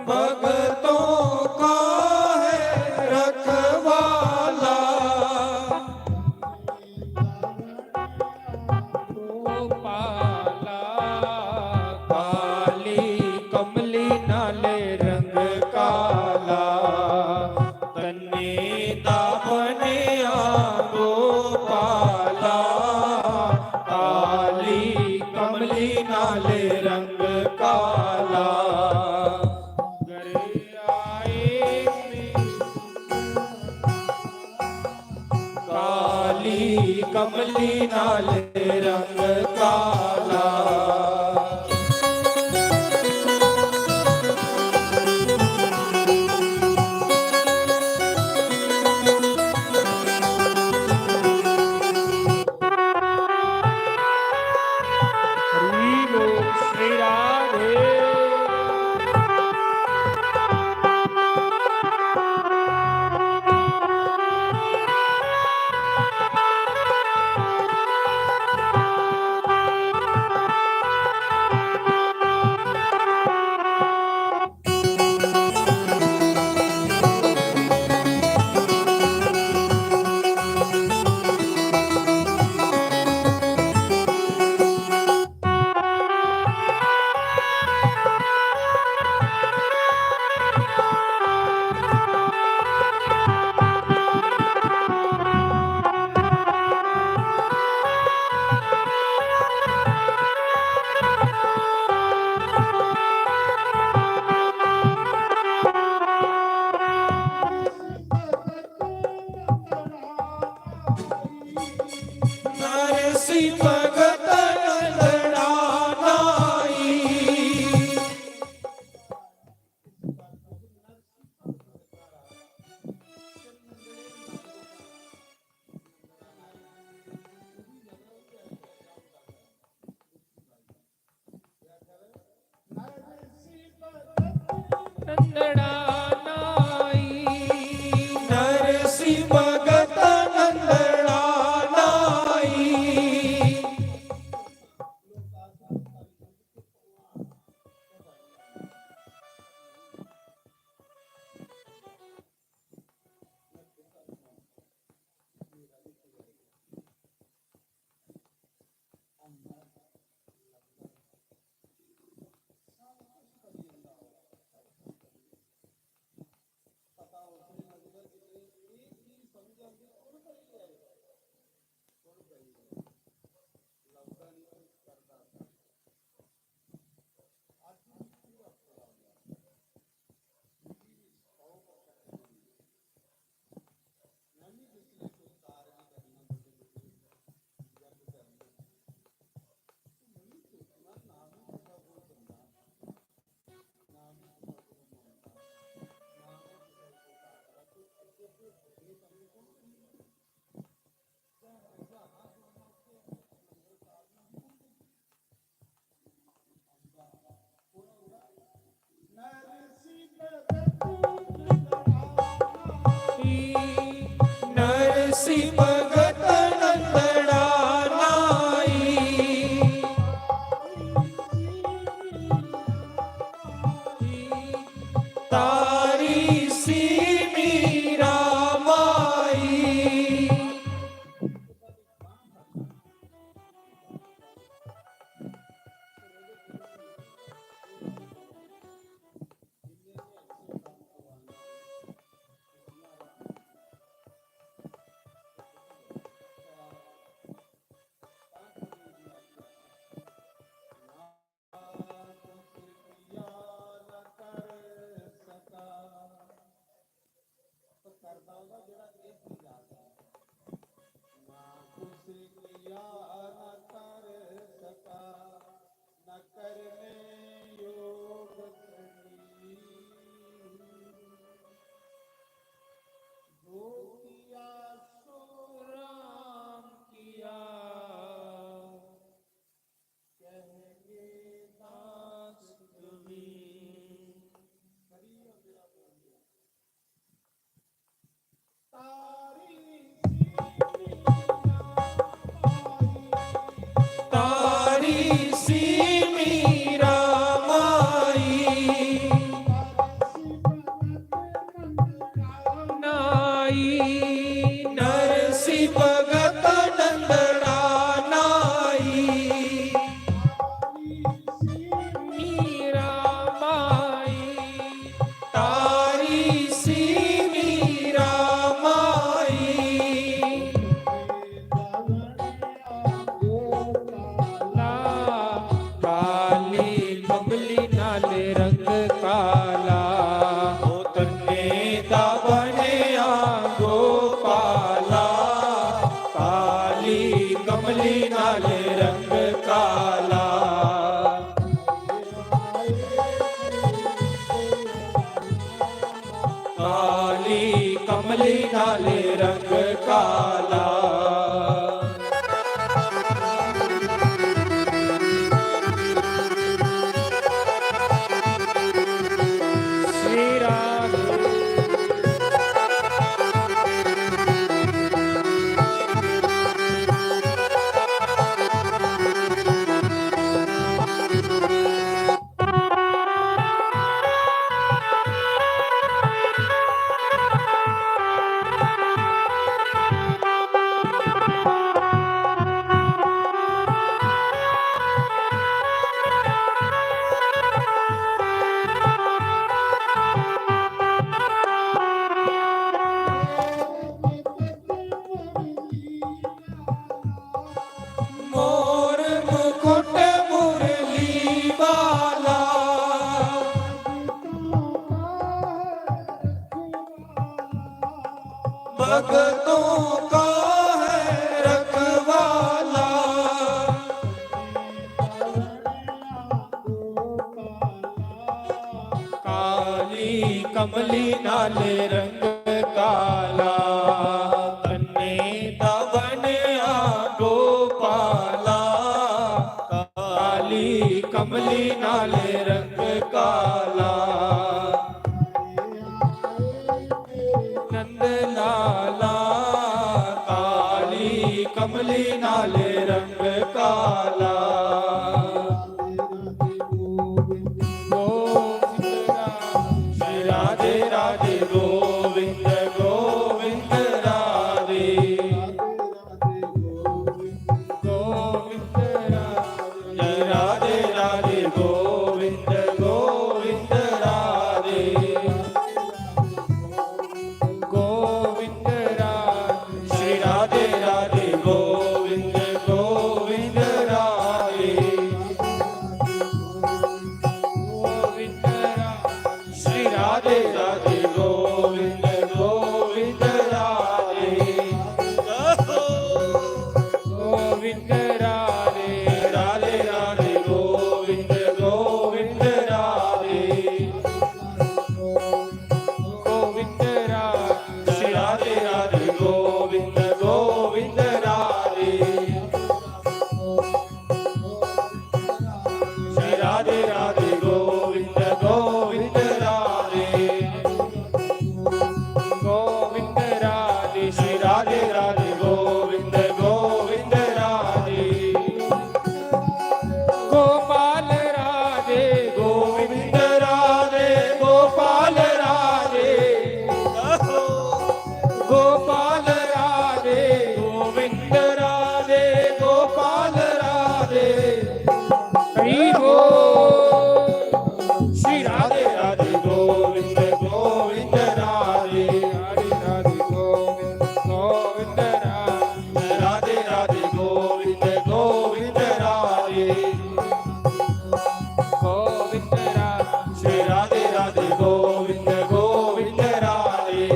ਭਗਤੋਂ ਕਾ ਹੈ ਰਖਵਾਲਾ। ਗੋਪਾਲਾ ਕਾਲੀ ਕਮਲੀ ਨਾਲੇ ਰੰਗ ਕਾਲਾ, ਤਨੇ ਦਾ ਬਣਿਆ ਗੋਪਾਲਾ। ਕਾਲੀ ਕਮਲੀ ਨਾਲੇ ਰੰਗ ਕਾਲਾ। ਗਰੇ ਆਏ ਕਾਲੀ ਕਮਲੀ ਨਾਲੇ ਰੰਗ ਕਾਲਾ। ਹਰੀ ਬੋਲ ਸ਼੍ਰੀ ਰਾਧੇ। ਨਰਸੀ ਭਗਤ ਨੰਦੜਾ ਨਾਈ। ਨੰਦੜਾ ਨਾਈ ਨਰਸੀ ਭਗਤ ਨੰਦੜਾ ਨਾਈ। ਨਰਸੀ ਭਗਤ ਨੰਦੜਾ ਨਾਈ। ਤਾਰੀ ਸੀ ਮੀਰਾ ਮਾਈ। किया न कर सका न करने योग करी जो किया सो राम किया कहेंगे दास तुम्हें तारी सी मीरा माई नाई नरसी भगत नंदना नाई मीरा माई तारी सी मीरा माई काली कमली नाले रंग काला ओ तन्ने दा बनया गोपाला काली कमली नाले रंग काला काली कमली नाले रंग काला श्री राधे मोर मुकुट मुरली वाला भगतों का है रखवाला काली कमली नाले रंग काला तन्ने दवनया गोपाला काली कमली नाले रंग काला नंद लाला काली कमली नाले रंग काला श्री राधे राधे गोविंद गोविंद राधे गोविंद राधे राधे राधे गोविंद गोविंद राधे गोविंद राधे श्री राधे राधे गोविंद गोविंद राधे गोविंद राधे श्री राधे राधे गोविंद गोविंद राधे गोविंद राधे राधे राधे गोविंद गोविंद राधे गोविंद राधे श्री राधे राधे गोविंद गोविंद राधे श्री राधे राधे गोविंद गोविंद राधे गोविंद राधे श्री राधे राधे गोविंद गोविंद राधे गोपाल राधे गोविंद राधे गोपाल राधे गोपाल राधे गोविंद राधे गोपाल राधे हरि बोल श्री राधे राधे गोविंद गोविंद राधे हरि राधे गोविंद गोविंद राधे राधे गोविंद गोविंद राधे गोविंद राधे श्री राधे राधे गोविंद गोविंद राधे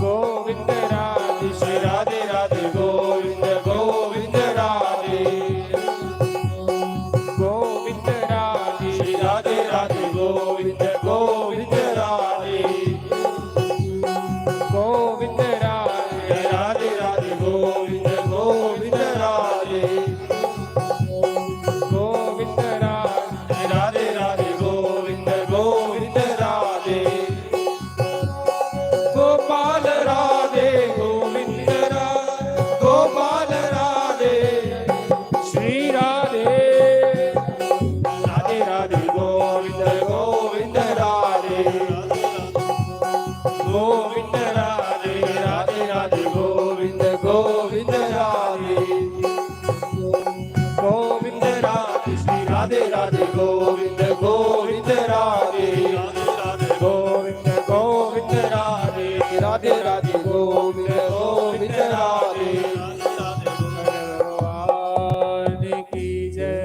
गोविंद राधे श्री राधे राधे गोविंद गोविंद गोविंद राधे गोविंद राधे राधे राधे गोविंद गोविंद राधे गोविंद राधे श्री राधे राधे गोविंद गोविंद राधे गोविंद गोविंद राधे राधे राधे गोविंद गोविंद राधे भगवान की जय।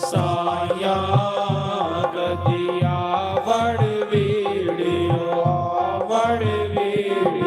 साया ਸਾਇਆ ਗਦੀਆ ਵੜ ਵੀੜਿਓ ਵੜ ਵੀੜੀ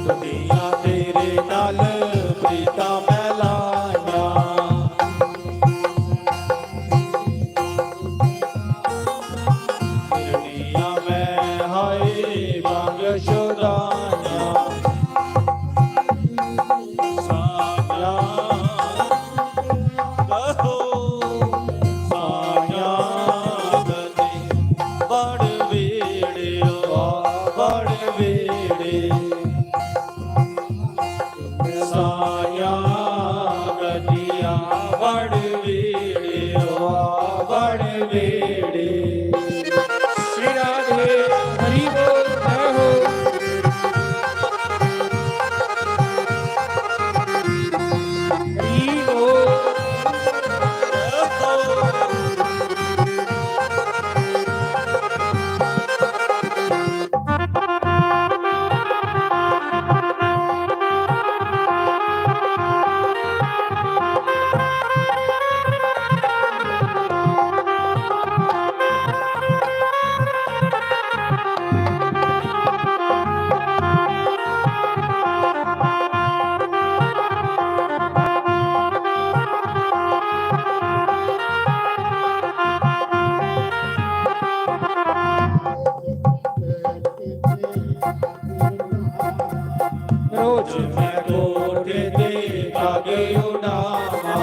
ਦੁਨੀਆ ਤੇਰੇ ਨਾਲ ਪ੍ਰੀਤਾਂ ਮੈਂ ਲਾਈਆਂ ਫਿਰਨੀਆਂ ਮੈਂ ਹਾਏ ਵਾਂਗ ਸ਼ੁਦਾਈਆਂ ਸਾਇਆ ਕਹੋ ਸਾਇਆ ਗਦੀ ਬੜ ਵੇੜਿਓ ਬੜ ਵੇੜੇ ਸਾਇਆ ਗਦੀਆ ਵੜ ਵੀੜਿਓ ਵੜ ਵੀੜੇ श्री राधे हरि बोल जय हो। हरि बोल। ਰੋਜ਼ ਮੈਂ ਕੋਠੇ ਤੇ ਜਾਗੇ ਉਡਾਵਾਂ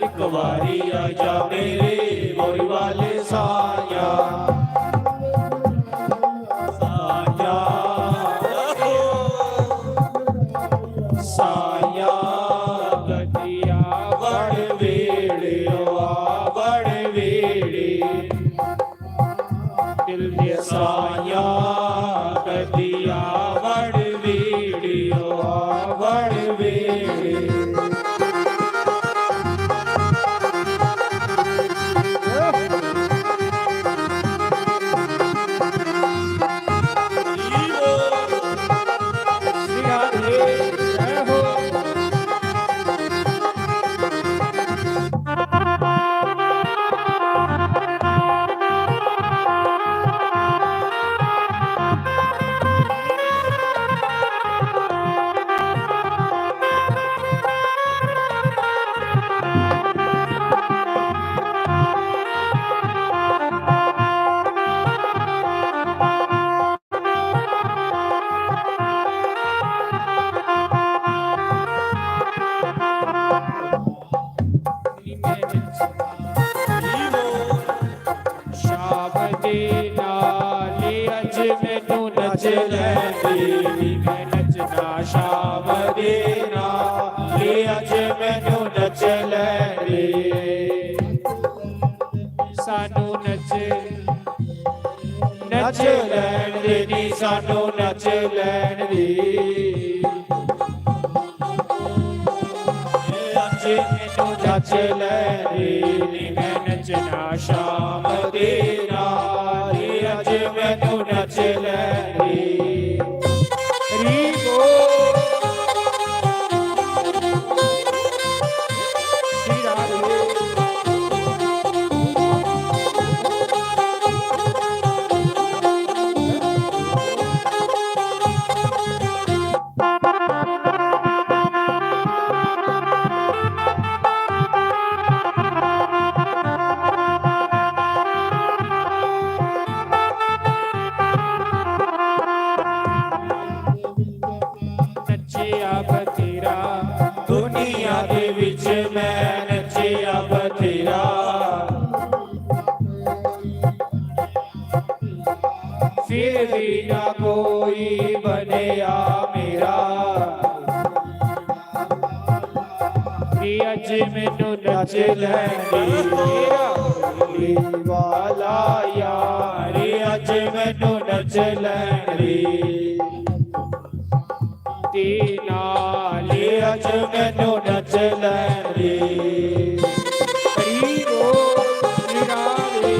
ਇੱਕ ਵਾਰੀ ਆ ਜਾ ਮੇਰੇ ਮੋਰੀ ਵਾਲੇ ਸਾਇਆ ਸਾਇਆ ਸਾਇਆ ਗਦੀਆ ਵੜ ਵੇੜਿਓ ਵੜ ਵੇੜੇ ਦਿਲ ਦੇ ਸਾਇਆ ਗਦੀਆ ਵੜ ਵੀੜਿਓ ਵੜ ਵੀੜੇ श्री राधे जय हो। ਨੱਚ ਲੈਂਦੀ ਨੀ ਮੈਂ ਨੱਚਣਾ ਸ਼ਾਮ ਦੇ ਨਾਲੇ ਅੱਜ ਮੈਨੂੰ ਨੱਚ ਲੈਂਦੀ ਸਾਨੂੰ ਨੱਚ ਨੱਚ ਲੈਣ ਦੇ ਨੀ ਸਾਨੂੰ ਨੱਚ ਲੈਣ ਦੇ ਅੱਜ ਮੈਨੂੰ ਨੱਚ ਲੈਣ ਦੇ ਨੀ ਮੈਂ ਨੱਚਣਾ ਸ਼ਾਮ ਦੇ ਨਾਲ ਅੱਜ ਮੈਨੂੰ ਨੱਚ ਲੈਣ ਦੇ ਰੀ ਬੋਲ ਸ਼੍ਰੀ ਰਾਧੇ ਨੱਚਿਆ ਬਥੇਰਾ ਦੁਨੀਆ ਦੇ ਵਿੱਚ ਮੈਂ ਨੱਚਿਆ ਬਥੇਰਾ ਫਿਰ ਵੀ ਨਾ ਕੋਈ ਬਣਿਆ ਮੇਰਾ ਕਿ ਅੱਜ ਮੈਨੂੰ ਨੱਚ ਲੈਂਦੀ ਮੇਰਾ ਵਾਲਾ ਯਾਰ ਅੱਜ ਮੈਨੂੰ ਨੱਚ ਲੈਂਦੀ ਤੇ ਨਾਲ ਅੱਜ ਮੈਨੂੰ ਨੱਚ ਲੈਂਦੀ ਹਰੀ ਬੋਲ ਸ਼੍ਰੀ ਰਾਧੇ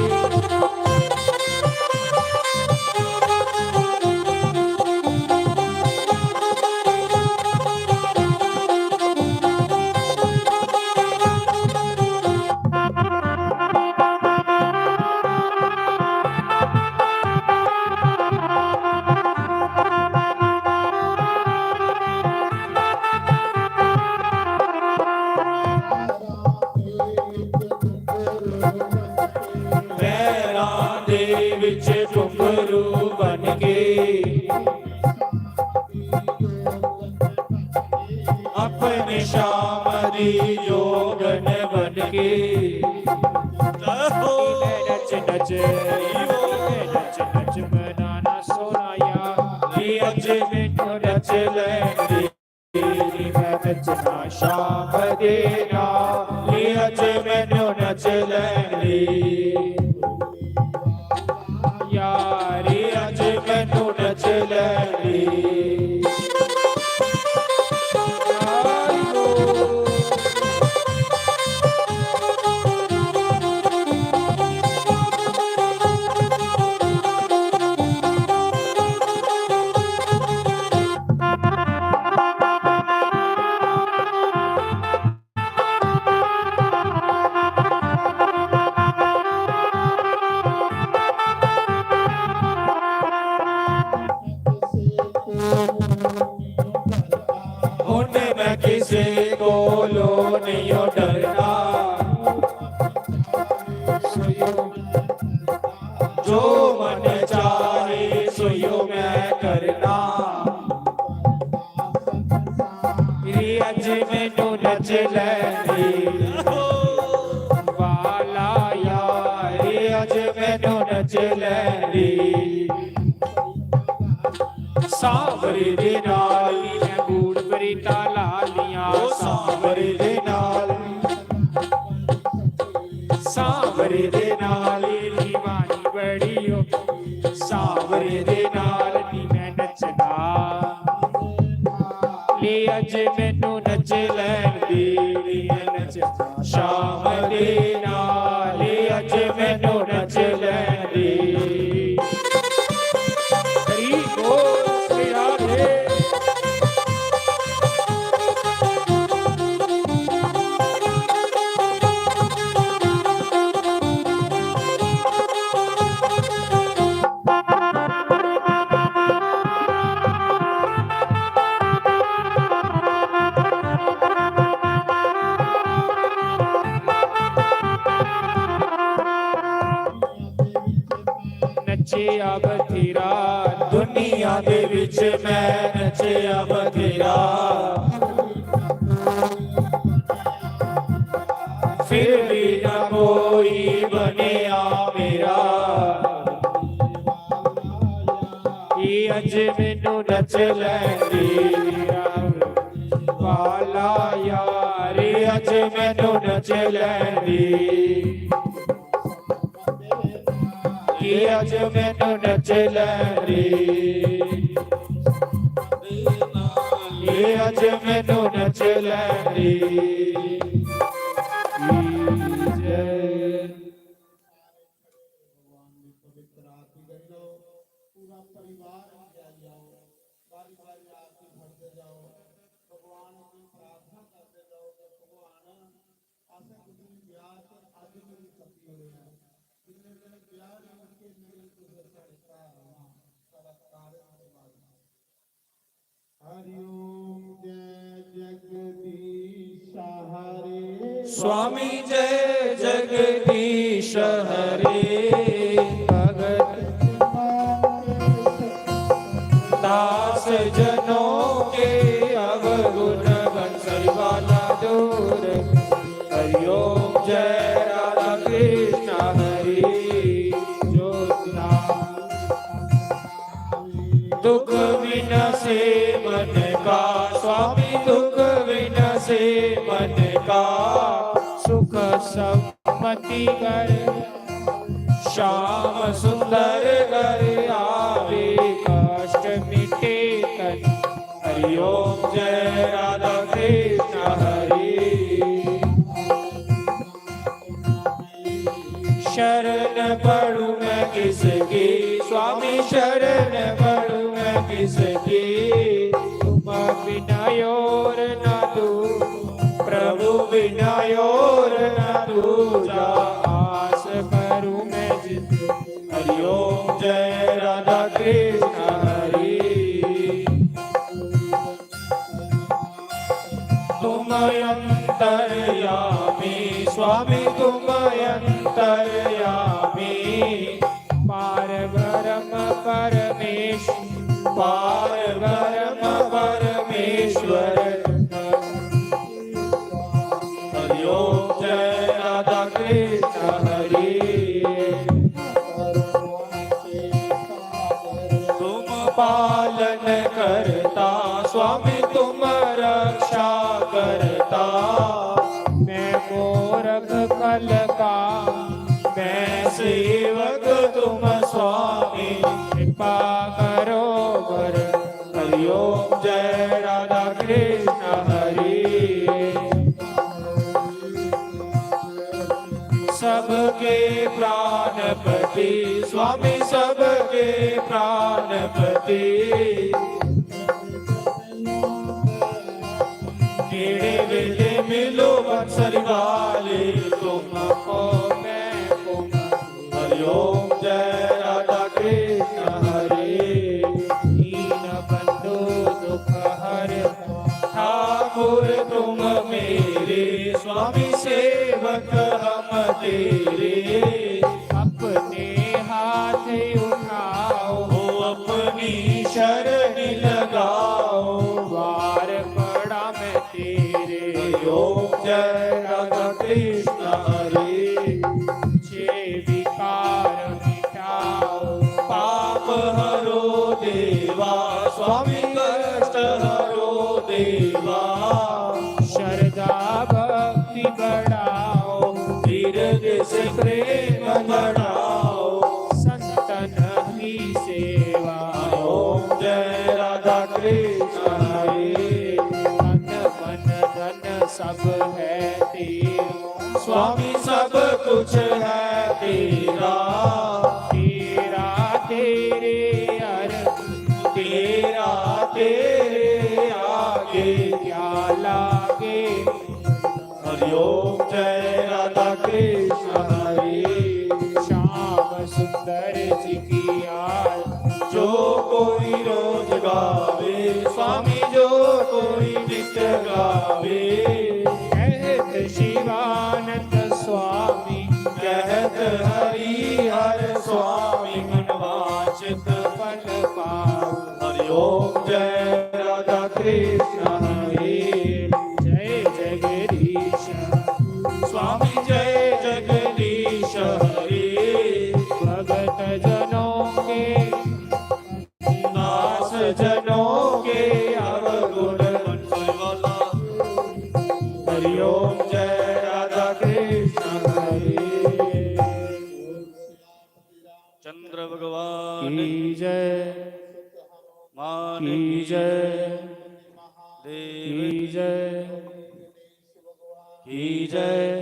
ਪੈਰਾਂ ਦੇ ਵਿੱਚ ਘੁੰਗਰੂ ਬਣ ਕੇ ਆਪਣੇ ਸ਼ਾਮ ਦੀ ਜੋਗਨ ਬਣ ਕੇ ਮੈਂ ਨੱਚ ਨੱਚ ਮਨਾਨਾ ਸੋਨਾਇਆ ਕਿ ਅੱਜ ਮੈਨੂੰ ਨੱਚ ਲੈਂਦੇ ਮੈਂ ਨੱਚਣਾ ਸ਼ਾਮ ਦੇ ਨਾਲ ਅੱਜ ਮੈਨੂੰ ਨੱਚ ਲੈਂਦੇ ਯਾਰੀ ਅੱਜ ਮੈਨੂੰ ਨੱਚ ਲੈਂਦੀ ਹੁਣ ਮੈਂ ਕਿਸੇ ਕੋਲੋਂ ਨਹੀਂ ਡਰਨਾ ਜੋ ਮਨ ਚਾਹੇ ਸੋਇਓ ਮੈਂ ਕਰਨਾ ਮੇਰੀ ਅੱਜ ਮੈਨੂੰ ਨੱਚ ਲੈਂਦੀ ਵਾਲਾ ਯਾਰੀ ਅੱਜ ਮੈਨੂੰ ਨੱਚ ਲੈਂਦੀ ਸਾਵਰੇ ਦੇ ਨਾਲ ਮੈਂ ਗੂੜ ਬਰੀਤਾ ਲਾ ਲੀਆਂ ਸਾਵਰੇ ਦੇ ਨਾਲ ਸਾਵਰੇ ਦੇ ਨਾਲ ਦੀਵਾਨੀ ਬੜੀਓ ਸਾਵਰੇ ਦੇ ਨਾਲ ਨੀ ਮੈਂ ਨੱਚਦਾ ਲੀ ਅੱਜ ਮੈਨੂੰ ਨੱਚ ਲੈਂਦੀ ਲੀ ਨੱਚਦਾ ਸ਼ਾਮ ਦੇ ਨਾਲ ਅੱਜ ਮੈਨੂੰ ਨੱਚ ਲੈਂਦੀ ਹਰੀ ਬੋਲ ਸ਼੍ਰੀ ਰਾਧੇ ਨੱਚਿਆ ਬਥੇਰਾ ਦੁਨੀਆ ਦੇ ਵਿੱਚ ਮੈਂ ਨੱਚਿਆ ਬਥੇਰਾ ਫਿਰ ਵੀ ਨਾ ਕੋਈ ਬਣਿਆ ਮੇਰਾ ਇਹ ਅੱਜ ਮੈਨੂੰ ਨੱਚ ਲੈਂਦੀ ਵਾਲਾ ਯਾਰ ਅੱਜ ਮੈਨੂੰ ਨੱਚ ਲੈਂਦੀ कि अज मैनू नच लैंदे ये अज मैनू नच लैंदे हरिओम जय जगदीश हरे स्वामी जय जगदीश हरे भगत दास जनों के अवगुण बंसरी वाला दूर हरिओम जय राधा कृष्ण हरि जो दुख विनसे मन का स्वामी दुख विनसे मन का सुख सम्मति कर श्याम सुंदर घर आवे कष्ट मिटे तन हरिओम जय राधा कृष्ण हरि शरण पढ़ू मैं किसकी स्वामी शरण पढ़ू मैं किसकी तुम बिना और न तू प्रभु बिना और न दूजा आस करूं मैं जित हरिओम जय राधा कृष्ण हरि तुम अंतर्यामी स्वामी तुम अंतर्यामी पार ब्रह्म परमेश्वर हरिओम जय राधा कृष्ण हरि तुम पालन करता स्वामी तुम रक्षा करता मैं गोरख कल का मैं सेवक तुम स्वामी कृपा करो वर हरिओम जय राधा कृष्ण हरि सबके प्राणपति स्वामी सबके प्राणपति केड़े वेले मिलो बंसरी वाले तुम को मैं को हरिओम जय राधा कृष्ण हरि दीन बंधु दुख हर ठाकुर तुम मेरे स्वामी सेवक हम तेरे अपने हाथ उठाओ अपनी शरण लगाओ वार पड़ा मैं तेरे हरिओम जय राधा कृष्ण हरि छे विकार मिटाओ पाप हरो देवा स्वामी कष्ट हरो देवा श्रद्धा भक्ति बढ़ाओ दीर्घ से प्रेम बढ़ाओ संतन की सेवा ओम जय राधा कृष्ण हरि मन मन धन सब है तेरा स्वामी सब कुछ है तेरा तेरा तेरे अर तेरा तेरे आगे क्या लागे हरिओम जय राधा कृष्ण हरि श्याम सुंदर जी की याद जो कोई रोज गावे स्वामी जो कोई नित्य गावे कहत शिवानंद स्वामी कहत हरि हर स्वामी मनवांचित फल पाओ हरिओम जय राधा कृष्ण हरि जय जगदीश स्वामी जय जगदीश हरि भगत जनों के दास जनों के अवगुण बंसरी वाला हरिओम जय राधा कृष्ण हरि चंद्र भगवान की जय, मान की जय, देव की जय, की जय,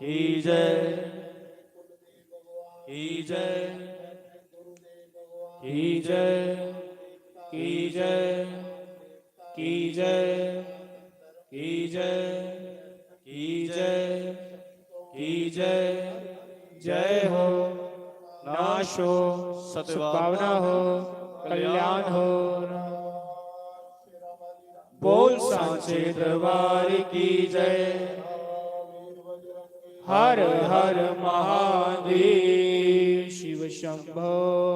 की जय, की जय, की जय, की जय, की जय, की जय, की जय, की जय, जय हो, नाश हो, सद्भावना हो, कल्याण हो। बोल सांचे दरबार की जय। हर हर महादेव शिव शंभो।